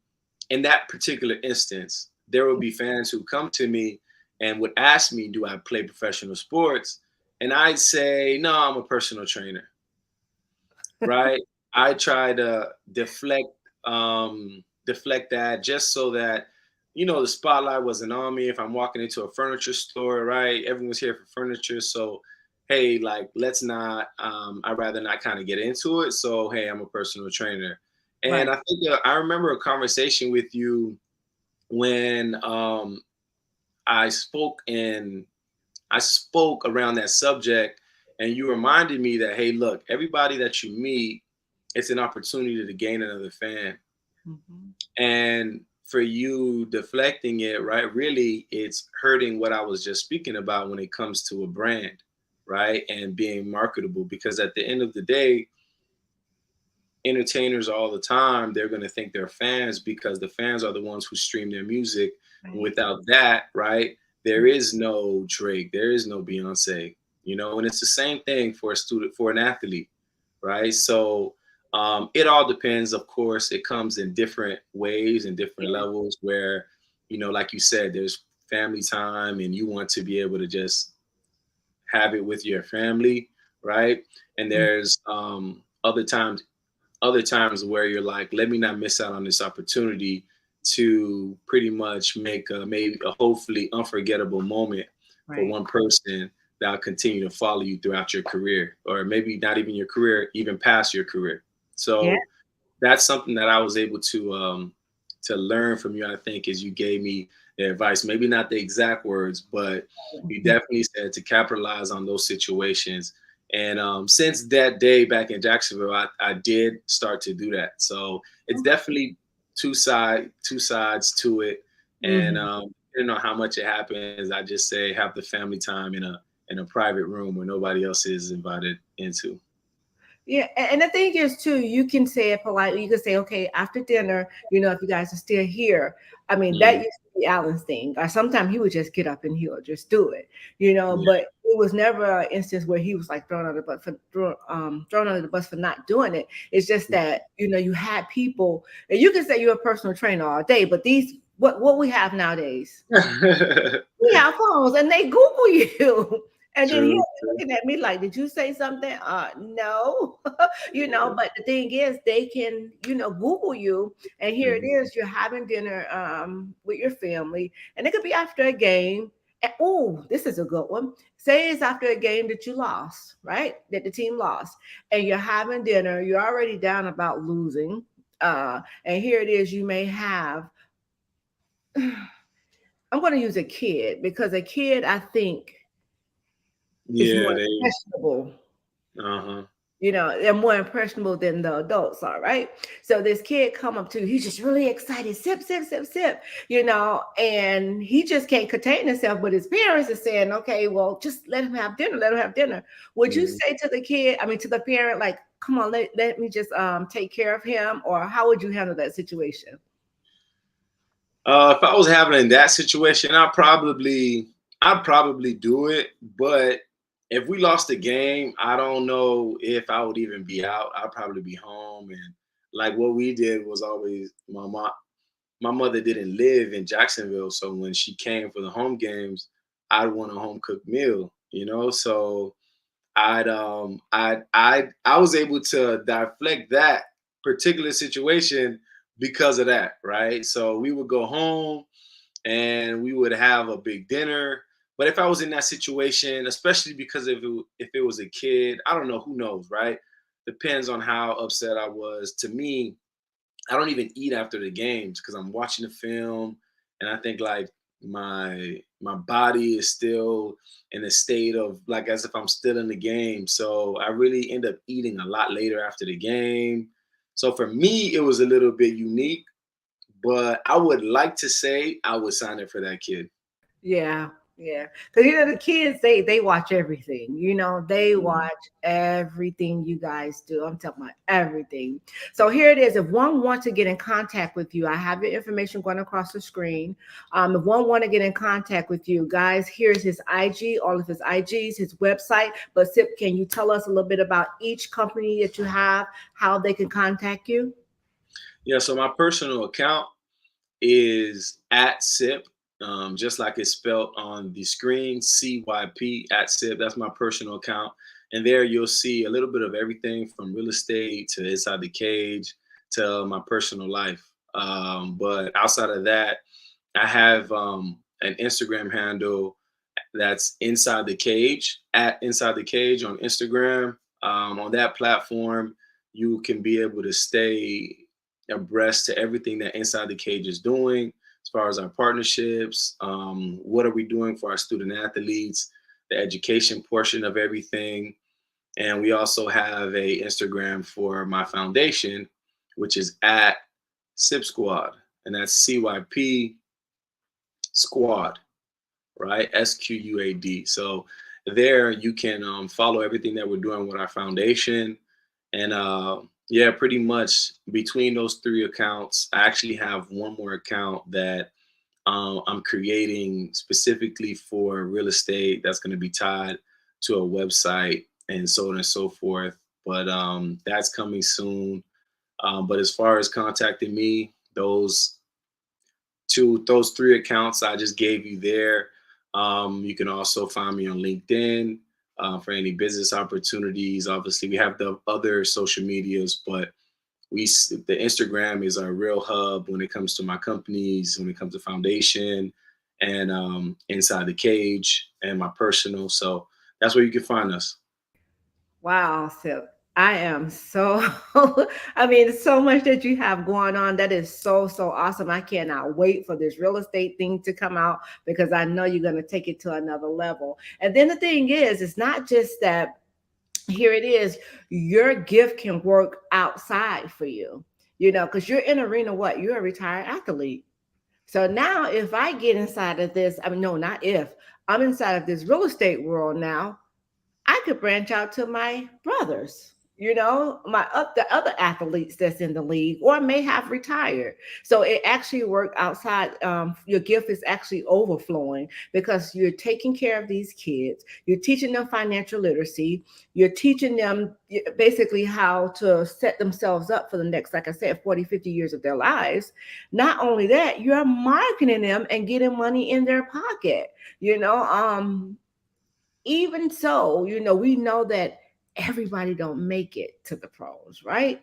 in that particular instance, there would be fans who come to me and would ask me, "Do I play professional sports?" And I'd say, "No, I'm a personal trainer." Right? I try to deflect that, just so that the spotlight wasn't on me. If I'm walking into a furniture store, right? Everyone's here for furniture, so hey, like, let's not. I'd rather not kind of get into it. So hey, I'm a personal trainer, and Right. I think I remember a conversation with you when I spoke in I spoke around that subject, and you reminded me that, hey, look, everybody that you meet, it's an opportunity to gain another fan. Mhm. And for you deflecting it, right, really, it's hurting what I was just speaking about when it comes to a brand, right, and being marketable. Because at the end of the day, entertainers all the time, they're going to think they're fans because the fans are the ones who stream their music. And Right. without that, right, there is no Drake, there is no Beyonce, and it's the same thing for a student, for an athlete, right? So It all depends, of course. It comes in different ways and different levels where, like you said, there's family time and you want to be able to just have it with your family, right? And there's other times where you're like, let me not miss out on this opportunity to pretty much make maybe a hopefully unforgettable moment for one person that'll continue to follow you throughout your career, or maybe not even your career, even past your career. So that's something that I was able to learn from you. I think is you gave me the advice, maybe not the exact words, but you definitely said to capitalize on those situations. And since that day back in Jacksonville, I did start to do that. So it's definitely two sides to it. And depending on how much it happens, I just say have the family time in a private room where nobody else is invited into. Yeah, and the thing is too, you can say it politely. You can say, okay, after dinner, if you guys are still here. I mean, that used to be Alan's thing. Or sometimes he would just get up and he would just do it, But it was never an instance where he was like thrown under the bus thrown under the bus for not doing it. It's just that you had people, and you can say you're a personal trainer all day, but what we have nowadays, we have phones and they Google you. And then he'll be looking at me like, did you say something? No, but the thing is, they can, Google you. And here it is, you're having dinner with your family. And it could be after a game. And, oh, this is a good one. Say it's after a game that you lost, right? That the team lost. And you're having dinner. You're already down about losing. And here it is, you may have, I'm going to use a kid because a kid, I think, is more impressionable. They're more impressionable than the adults are, right? So this kid come up to you, he's just really excited, sip, sip, sip, sip, and he just can't contain himself. But his parents are saying, okay, well, just let him have dinner, let him have dinner. Would you say to the kid, to the parent, like, come on, let me just take care of him? Or how would you handle that situation? If I was having in that situation, I'd probably do it. But if we lost the game, I don't know if I would even be out. I'd probably be home. And like what we did was always my mother didn't live in Jacksonville, so when she came for the home games, I'd want a home cooked meal. So I was able to deflect that particular situation because of that, right? So we would go home and we would have a big dinner. But if I was in that situation, especially because if it was a kid, I don't know, who knows, right? Depends on how upset I was. To me, I don't even eat after the games because I'm watching the film and I think like my body is still in a state of like as if I'm still in the game. So I really end up eating a lot later after the game. So for me, it was a little bit unique, but I would like to say I would sign up for that kid. Yeah. Yeah, because the kids they watch everything. They watch everything you guys do. I'm talking about everything. So here it is. If one wants to get in contact with you, I have your information going across the screen. If one want to get in contact with you, guys, here's his IG, all of his IGs, his website. But Sip, can you tell us a little bit about each company that you have, how they can contact you? Yeah. So my personal account is @Sip. Just like it's spelled on the screen, CYP @Sip. That's my personal account. And there you'll see a little bit of everything from real estate to inside the cage to my personal life. But outside of that, I have an Instagram handle that's Inside the Cage, @Inside the Cage on Instagram. On that platform, you can be able to stay abreast to everything that Inside the Cage is doing as far as our partnerships, what are we doing for our student athletes, the education portion of everything. And we also have a Instagram for my foundation, which is @Sip Squad. And that's CYP Squad, right? SQUAD. So there you can follow everything that we're doing with our foundation. And yeah, pretty much between those three accounts, I actually have one more account that I'm creating specifically for real estate that's going to be tied to a website and so on and so forth. but that's coming soon. But as far as contacting me, those three accounts I just gave you there. You can also find me on LinkedIn for any business opportunities. Obviously, we have the other social medias, but the Instagram is our real hub when it comes to my companies, when it comes to foundation, and Inside the Cage, and my personal. So that's where you can find us. Wow, so I am so, I mean, so much that you have going on. That is so, so awesome. I cannot wait for this real estate thing to come out because I know you're going to take it to another level. And then the thing is, it's not just that here it is, your gift can work outside for you, because you're in arena, what? You're a retired athlete. So now if I get inside of this, I mean, no, not if, I'm inside of this real estate world now, I could branch out to my brothers, the other athletes that's in the league or may have retired. So it actually worked outside. Your gift is actually overflowing because you're taking care of these kids. You're teaching them financial literacy. You're teaching them basically how to set themselves up for the next, like I said, 40, 50 years of their lives. Not only that, you're marketing them and getting money in their pocket, even so, we know that everybody don't make it to the pros, right?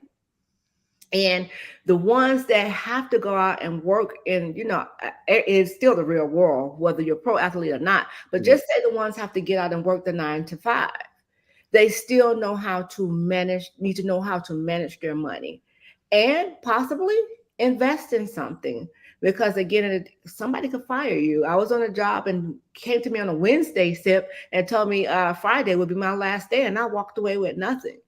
And the ones that have to go out and work in, it is still the real world, whether you're a pro athlete or not. But just say the ones have to get out and work the 9 to 5. They still need to know how to manage their money and possibly invest in something. Because again, somebody could fire you. I was on a job and came to me on a Wednesday SIP and told me Friday would be my last day. And I walked away with nothing,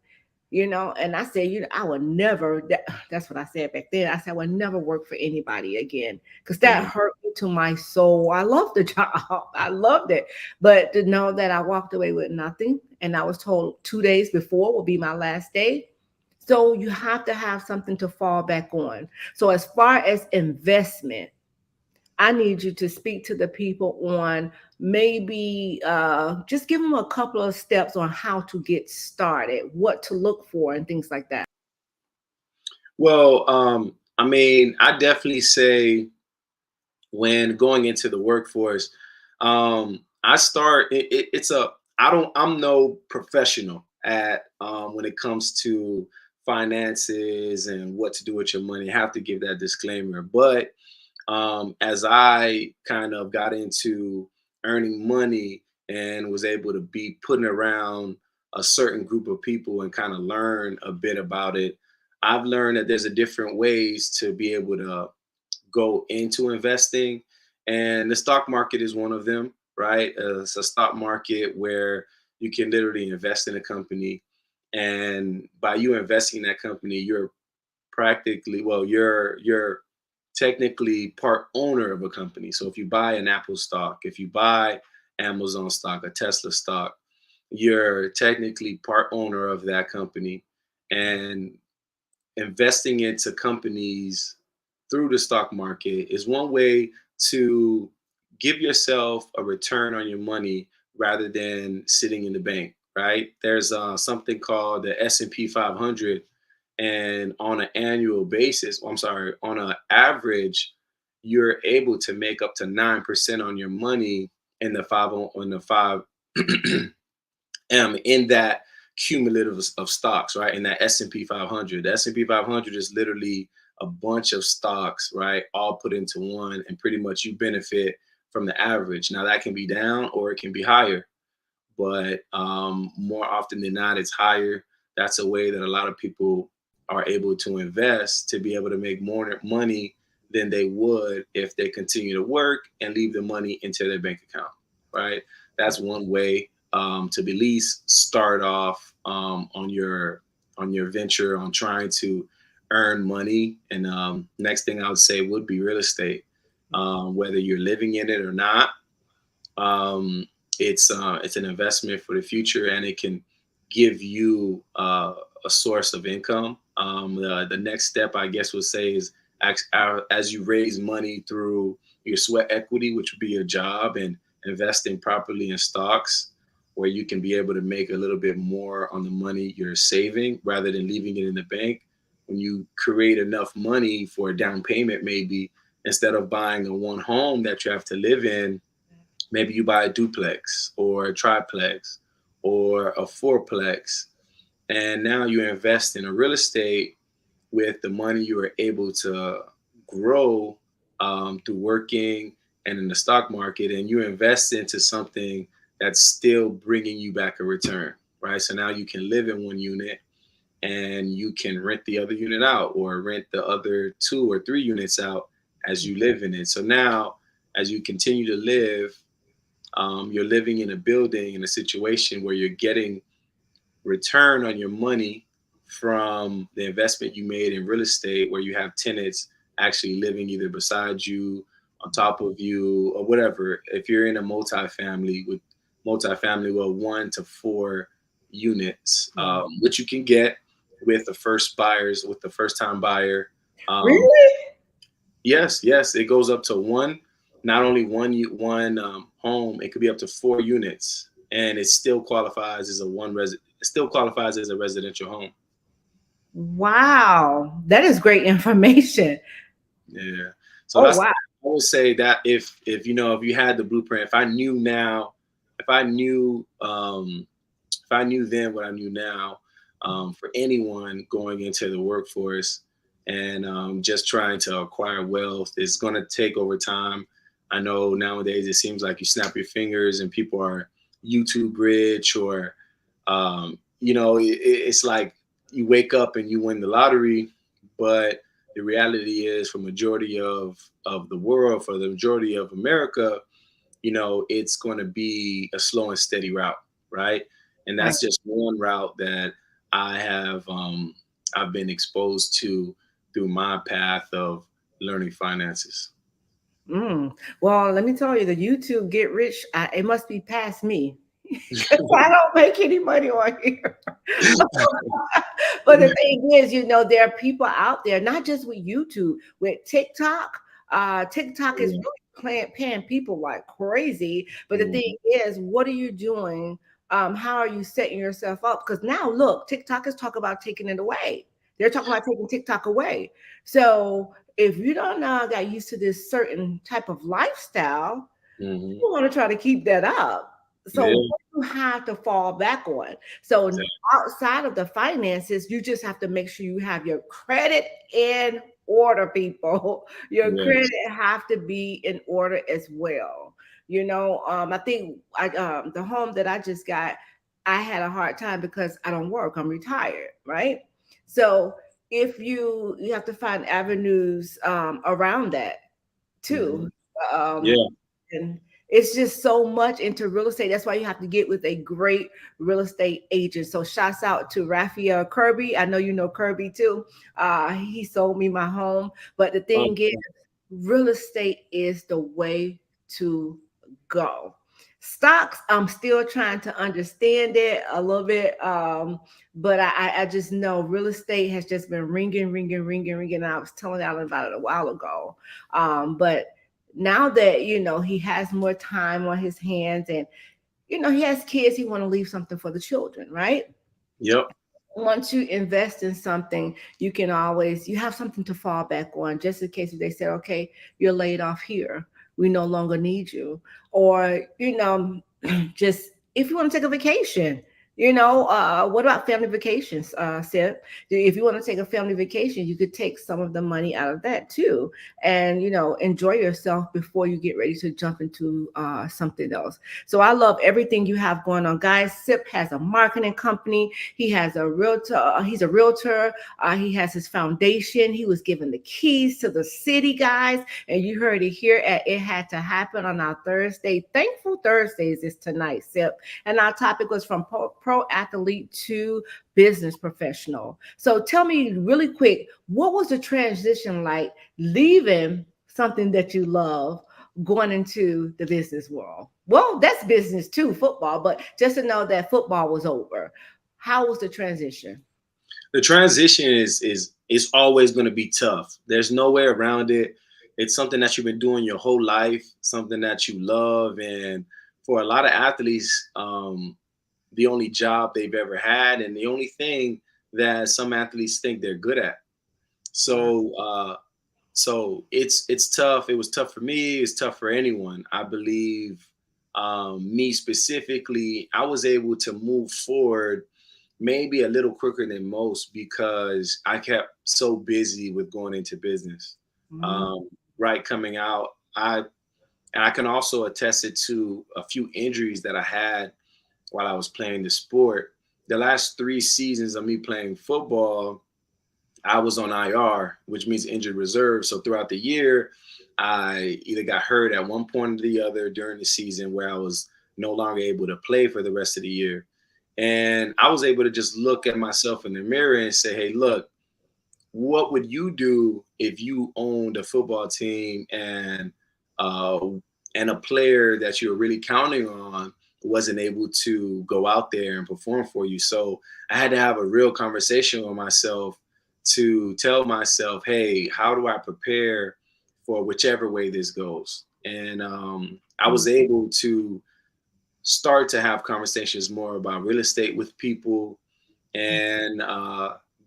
and I said, I would never, that's what I said back then. I said, I would never work for anybody again because that hurt me to my soul. I loved the job. I loved it. But to know that I walked away with nothing and I was told 2 days before will be my last day. So you have to have something to fall back on. So as far as investment, I need you to speak to the people on maybe just give them a couple of steps on how to get started, what to look for and things like that. Well, I mean, I definitely say when going into the workforce, I'm no professional at when it comes to finances and what to do with your money. I have to give that disclaimer. But as I kind of got into earning money and was able to be putting around a certain group of people and kind of learn a bit about it, I've learned that there's a different ways to be able to go into investing. And the stock market is one of them, right? It's a stock market where you can literally invest in a company. And by you investing in that company, you're you're technically part owner of a company. So if you buy an Apple stock, if you buy Amazon stock, a Tesla stock, you're technically part owner of that company. And investing into companies through the stock market is one way to give yourself a return on your money rather than sitting in the bank, right? There's something called the S&P 500, and on an annual basis, on an average, you're able to make up to 9% on your money in the in that cumulative of stocks, right? In that S&P 500. The S&P 500 is literally a bunch of stocks, right? All put into one, and pretty much you benefit from the average. Now that can be down or it can be higher, but more often than not, it's higher. That's a way that a lot of people are able to invest to be able to make more money than they would if they continue to work and leave the money into their bank account, right? That's one way to at least start off on your venture on trying to earn money. And next thing I would say would be real estate, whether you're living in it or not. It's an investment for the future, and it can give you a source of income. The next step, I guess, would say is as you raise money through your sweat equity, which would be your job, and investing properly in stocks. where you can be able to make a little bit more on the money you're saving rather than leaving it in the bank. When you create enough money for a down payment, maybe instead of buying a one home that you have to live in, maybe you buy a duplex or a triplex or a fourplex. And now you invest in a real estate with the money you are able to grow through working and in the stock market, and you invest into something that's still bringing you back a return, right? So now you can live in one unit and you can rent the other unit out, or rent the other 2 or 3 units out as you live in it. So now, as you continue to live, you're living in a building, in a situation where you're getting return on your money from the investment you made in real estate, where you have tenants actually living either beside you, on top of you, or whatever. If you're in a multifamily, well, 1 to 4 units, which you can get with the first time buyer. Really? Yes, it goes up to one. Not only one home, it could be up to 4 units, and it still qualifies as a residential home. Wow, that is great information. Yeah. So Oh that's, wow. I would say that if you had the blueprint, if I knew then what I knew now, for anyone going into the workforce and just trying to acquire wealth, it's going to take over time. I know nowadays it seems like you snap your fingers and people are YouTube rich, or it's like you wake up and you win the lottery, but the reality is, for majority of the world, for the majority of America, it's going to be a slow and steady route, right? And that's just one route that I have I've been exposed to through my path of learning finances. Well, let me tell you, the YouTube get rich, it must be past me. I don't make any money on here. But the thing is, there are people out there, not just with YouTube, with TikTok. TikTok is really paying people like crazy. But the thing is, what are you doing? How are you setting yourself up? Because now, look, TikTok is talking about taking it away. They're talking about taking TikTok away. So if you don't got used to this certain type of lifestyle, you want to try to keep that up. So you have to fall back on. So outside of the finances, you just have to make sure you have your credit in order, people. Your credit have to be in order as well. I think the home that I just got, I had a hard time because I don't work. I'm retired, right? So if you have to find avenues around that too. And it's just so much into real estate. That's why you have to get with a great real estate agent. So shouts out to Raphael Kirby. I know you know Kirby too. He sold me my home. But the thing is, real estate is the way to go. Stocks, I'm still trying to understand it a little bit. But I just know real estate has just been ringing. And I was telling Alan about it a while ago. But now that, he has more time on his hands and, he has kids, he want to leave something for the children, right? Yep. Once you invest in something, you have something to fall back on, just in case if they say, okay, you're laid off here, we no longer need you. Or, just if you want to take a vacation, what about family vacations, Sip? If you want to take a family vacation, you could take some of the money out of that too, and enjoy yourself before you get ready to jump into something else. So I love everything you have going on, guys. Sip has a marketing company. He has a realtor. He's a realtor. He has his foundation. He was given the keys to the city, guys, and you heard it here at It Had to Happen on our Thursday. Thankful Thursdays is tonight, Sip, and our topic was from pro athlete to business professional. So tell me really quick, what was the transition like leaving something that you love, going into the business world? Well, that's business too, football, but just to know that football was over. How was the transition? The transition is always going to be tough. There's no way around it. It's something that you've been doing your whole life, something that you love. And for a lot of athletes, the only job they've ever had and the only thing that some athletes think they're good at. So so it's tough. It was tough for me. It's tough for anyone. I believe me specifically, I was able to move forward maybe a little quicker than most because I kept so busy with going into business. Right, coming out, I can also attest it to a few injuries that I had while I was playing the sport. The last 3 seasons of me playing football, I was on IR, which means injured reserve. So throughout the year, I either got hurt at one point or the other during the season where I was no longer able to play for the rest of the year. And I was able to just look at myself in the mirror and say, hey, look, what would you do if you owned a football team uh, and a player that you're really counting on wasn't able to go out there and perform for you? So I had to have a real conversation with myself to tell myself, hey, how do I prepare for whichever way this goes? And I was able to start to have conversations more about real estate with people and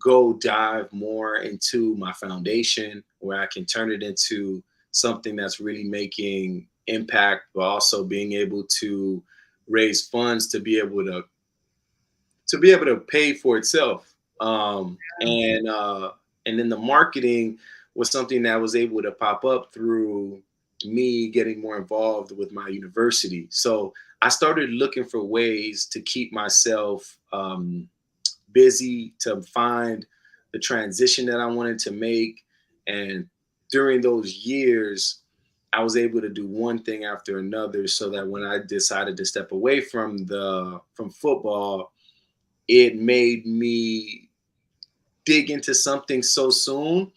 go dive more into my foundation where I can turn it into something that's really making impact, but also being able to raise funds to be able to pay for itself. And then the marketing was something that was able to pop up through me getting more involved with my university. So I started looking for ways to keep myself busy, to find the transition that I wanted to make. And during those years, I was able to do one thing after another so that when I decided to step away from football, it made me dig into something so soon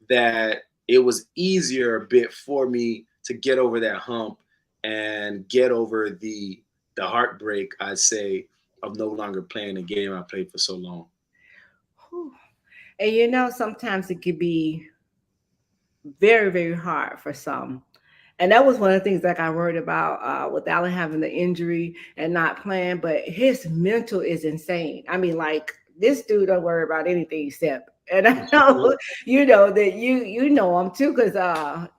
that it was easier a bit for me to get over that hump and get over the heartbreak, I'd say, of no longer playing a game I played for so long. Whew. And you know, sometimes it could be very, very hard for some. And that was one of the things like I worried about with Allen having the injury and not playing, but his mental is insane. I mean, like this dude don't worry about anything except, and I know you know that you know him too because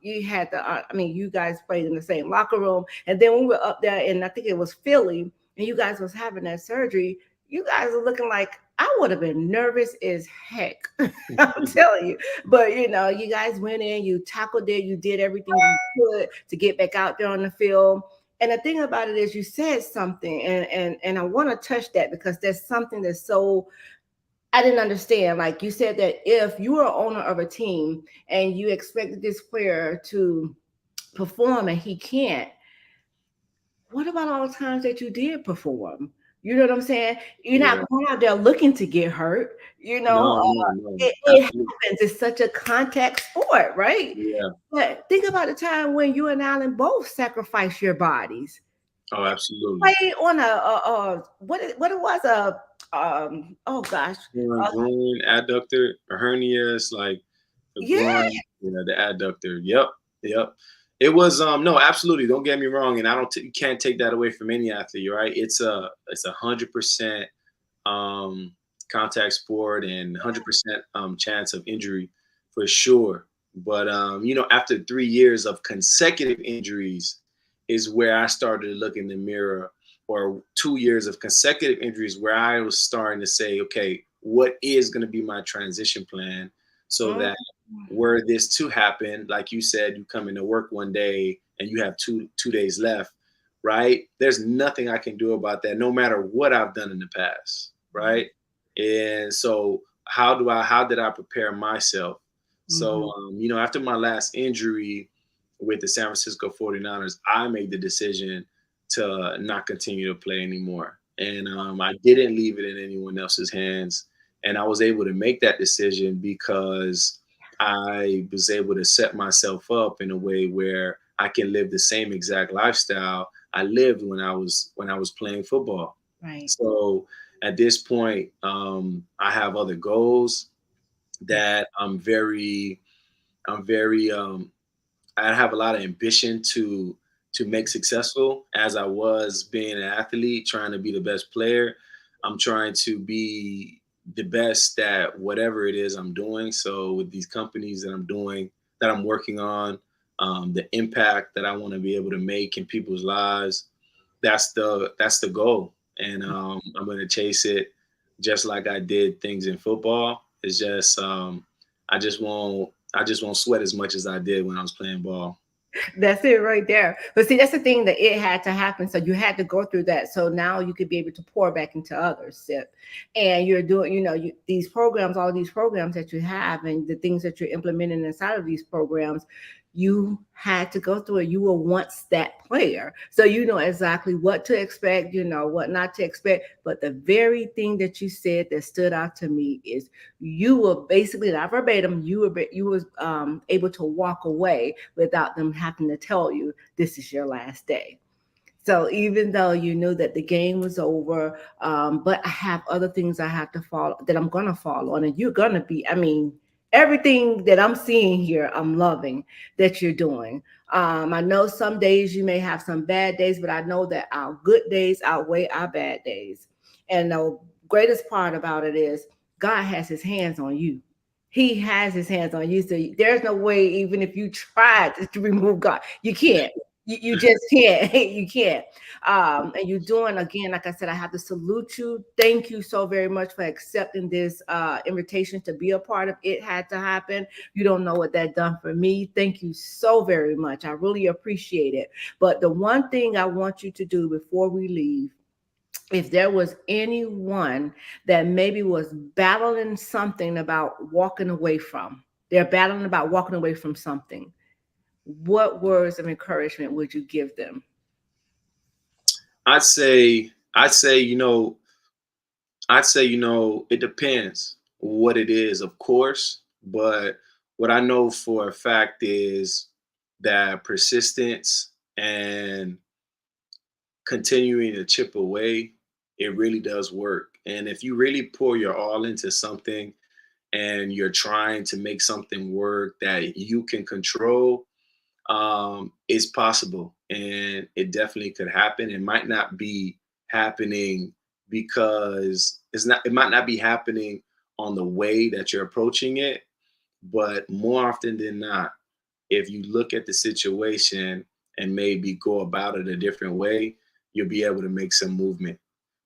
you had the I mean you guys played in the same locker room, and then when we were up there and I think it was Philly, and you guys was having that surgery, you guys are looking like I would have been nervous as heck. I'm telling you. But you know, you guys went in, you tackled it, you did everything you could to get back out there on the field. And the thing about it is you said something, and I want to touch that because there's something that's so I didn't understand. Like you said that if you were owner of a team and you expected this player to perform and he can't, what about all the times that you did perform? You know what I'm saying? You're Yeah. not going out there looking to get hurt. You know, No. it Absolutely. happens. It's such a contact sport, right? Yeah. But think about the time when you and Alan both sacrificed your bodies. Oh, absolutely. Play on what it was oh gosh, Groin adductor or hernia. It's like the yeah, groin, the adductor. Yep. It was no, absolutely. Don't get me wrong, and I don't you can't take that away from any athlete, right? It's 100% contact sport and 100% chance of injury for sure. But after 3 years of consecutive injuries is where I started to look in the mirror, or 2 years of consecutive injuries where I was starting to say, okay, what is going to be my transition plan so that were this to happen, like you said, you come into work one day and you have two days left, right? There's nothing I can do about that, no matter what I've done in the past, right? And so how did I prepare myself? So, after my last injury with the San Francisco 49ers, I made the decision to not continue to play anymore. And I didn't leave it in anyone else's hands. And I was able to make that decision because I was able to set myself up in a way where I can live the same exact lifestyle I lived when I was playing football. right. So at this point, I have other goals that I'm very I have a lot of ambition to make successful as I was being an athlete, trying to be the best player. I'm trying to be the best at whatever it is I'm doing. So with these companies that I'm working on, the impact that I want to be able to make in people's lives, that's the goal. And I'm going to chase it just like I did things in football. It's just I just won't sweat as much as I did when I was playing ball. That's it right there. But see, that's the thing, that it had to happen. So you had to go through that. So now you could be able to pour back into others, Sip. And you're doing, these programs, all these programs that you have and the things that you're implementing inside of these programs, you had to go through it. You were once that player. So you know exactly what to expect, what not to expect. But the very thing that you said that stood out to me is you were basically, not verbatim, you was able to walk away without them having to tell you this is your last day. So even though you knew that the game was over, but I have other things I have to follow, that I'm going to follow on, and you're going to be, everything that I'm seeing here, I'm loving that you're doing. I know some days you may have some bad days, but I know that our good days outweigh our bad days. And the greatest part about it is God has his hands on you. He has his hands on you. So there's no way, even if you tried to remove God, you can't. You just can't. You can't. And you're doing, again, like I said, I have to salute you. Thank you so very much for accepting this invitation to be a part of It Had to Happen. You don't know what that done for me. Thank you so very much. I really appreciate it. But the one thing I want you to do before we leave, if there was anyone that maybe was battling something about walking away from, they're battling about walking away from something, what words of encouragement would you give them? I'd say, it depends what it is, of course. But what I know for a fact is that persistence and continuing to chip away, it really does work. And if you really pour your all into something and you're trying to make something work that you can control, it's possible, and it definitely could happen. It might not be happening because it might not be happening on the way that you're approaching it, but more often than not, if you look at the situation and maybe go about it a different way, you'll be able to make some movement.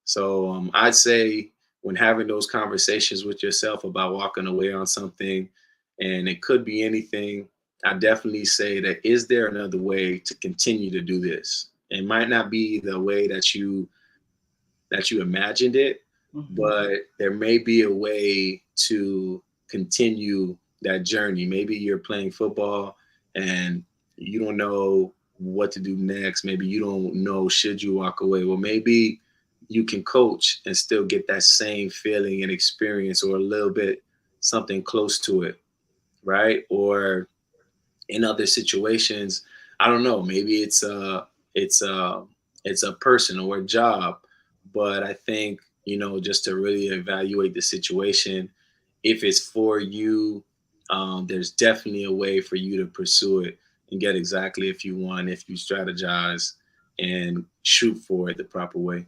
So I'd say, when having those conversations with yourself about walking away on something, and it could be anything, I definitely say that, is there another way to continue to do this? It might not be the way that you imagined it, but there may be a way to continue that journey. Maybe you're playing football and you don't know what to do next. Maybe you don't know, should you walk away? Well, maybe you can coach and still get that same feeling and experience, or a little bit something close to it, right? Or in other situations, I don't know, maybe it's a person or a job. But I think, just to really evaluate the situation, if it's for you, there's definitely a way for you to pursue it and get exactly if you want, if you strategize and shoot for it the proper way.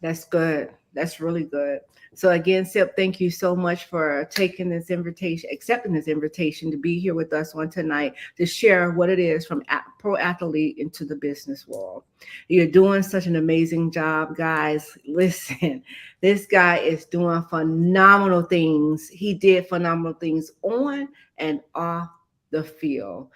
That's good. That's really good. So again, Sip, thank you so much for taking this invitation, accepting this invitation to be here with us on tonight to share what it is from pro athlete into the business world. You're doing such an amazing job, guys. Listen, this guy is doing phenomenal things. He did phenomenal things on and off the field.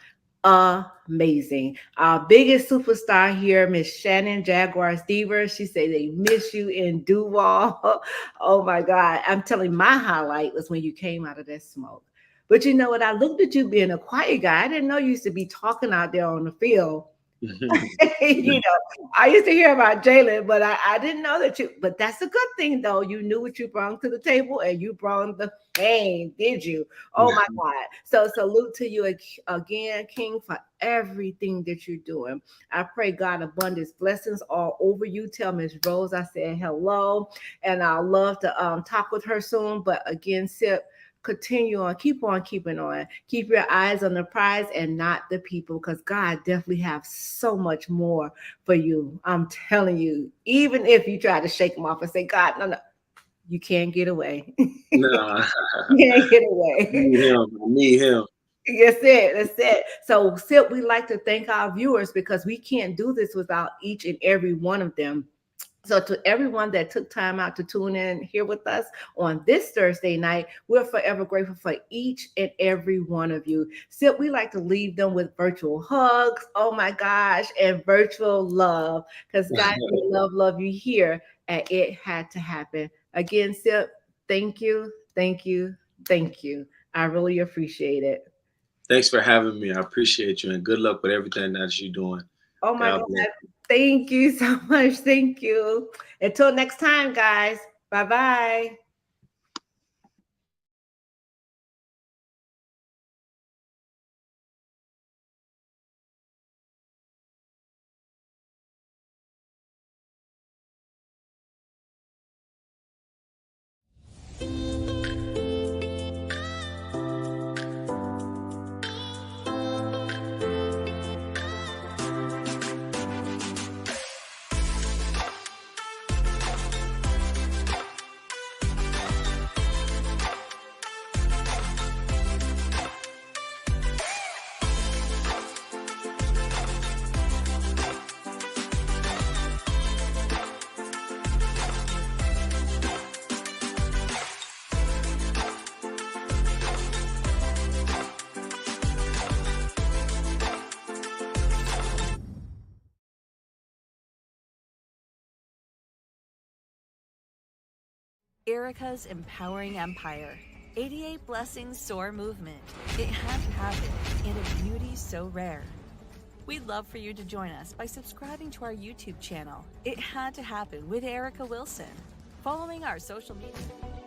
Amazing. Our biggest superstar here, Miss Shannon Jaguars Diva. She said they miss you in Duval. Oh my God. I'm telling you, my highlight was when you came out of that smoke. But you know what? I looked at you being a quiet guy. I didn't know you used to be talking out there on the field. I used to hear about Jalen, but I didn't know that but that's a good thing though. You knew what you brought to the table, and you brought the fame, did you? Oh my God. So salute to you again, King, for everything that you're doing. I pray God abundance blessings all over you. Tell Miss Rose I said hello, and I'll love to talk with her soon. But again, Sip, continue on, keep on keeping on. Keep your eyes on the prize and not the people, because God definitely have so much more for you. I'm telling you, even if you try to shake them off and say, God, no, you can't get away. No, You can't get away. I need him. That's it. That's it. So, Sip, we like to thank our viewers because we can't do this without each and every one of them. So to everyone that took time out to tune in here with us on this Thursday night, we're forever grateful for each and every one of you. So we like to leave them with virtual hugs, oh my gosh, and virtual love. Because guys, we love you here at It Had to Happen. Again, Sip, thank you. I really appreciate it. Thanks for having me. I appreciate you, and good luck with everything that you're doing. Oh my God. Thank you so much. Thank you. Until next time, guys. Bye-bye. Erica's Empowering Empire. 88 Blessings Soar Movement. It had to happen in a beauty so rare. We'd love for you to join us by subscribing to our YouTube channel, It Had to Happen with Erica Wilson. Following our social media.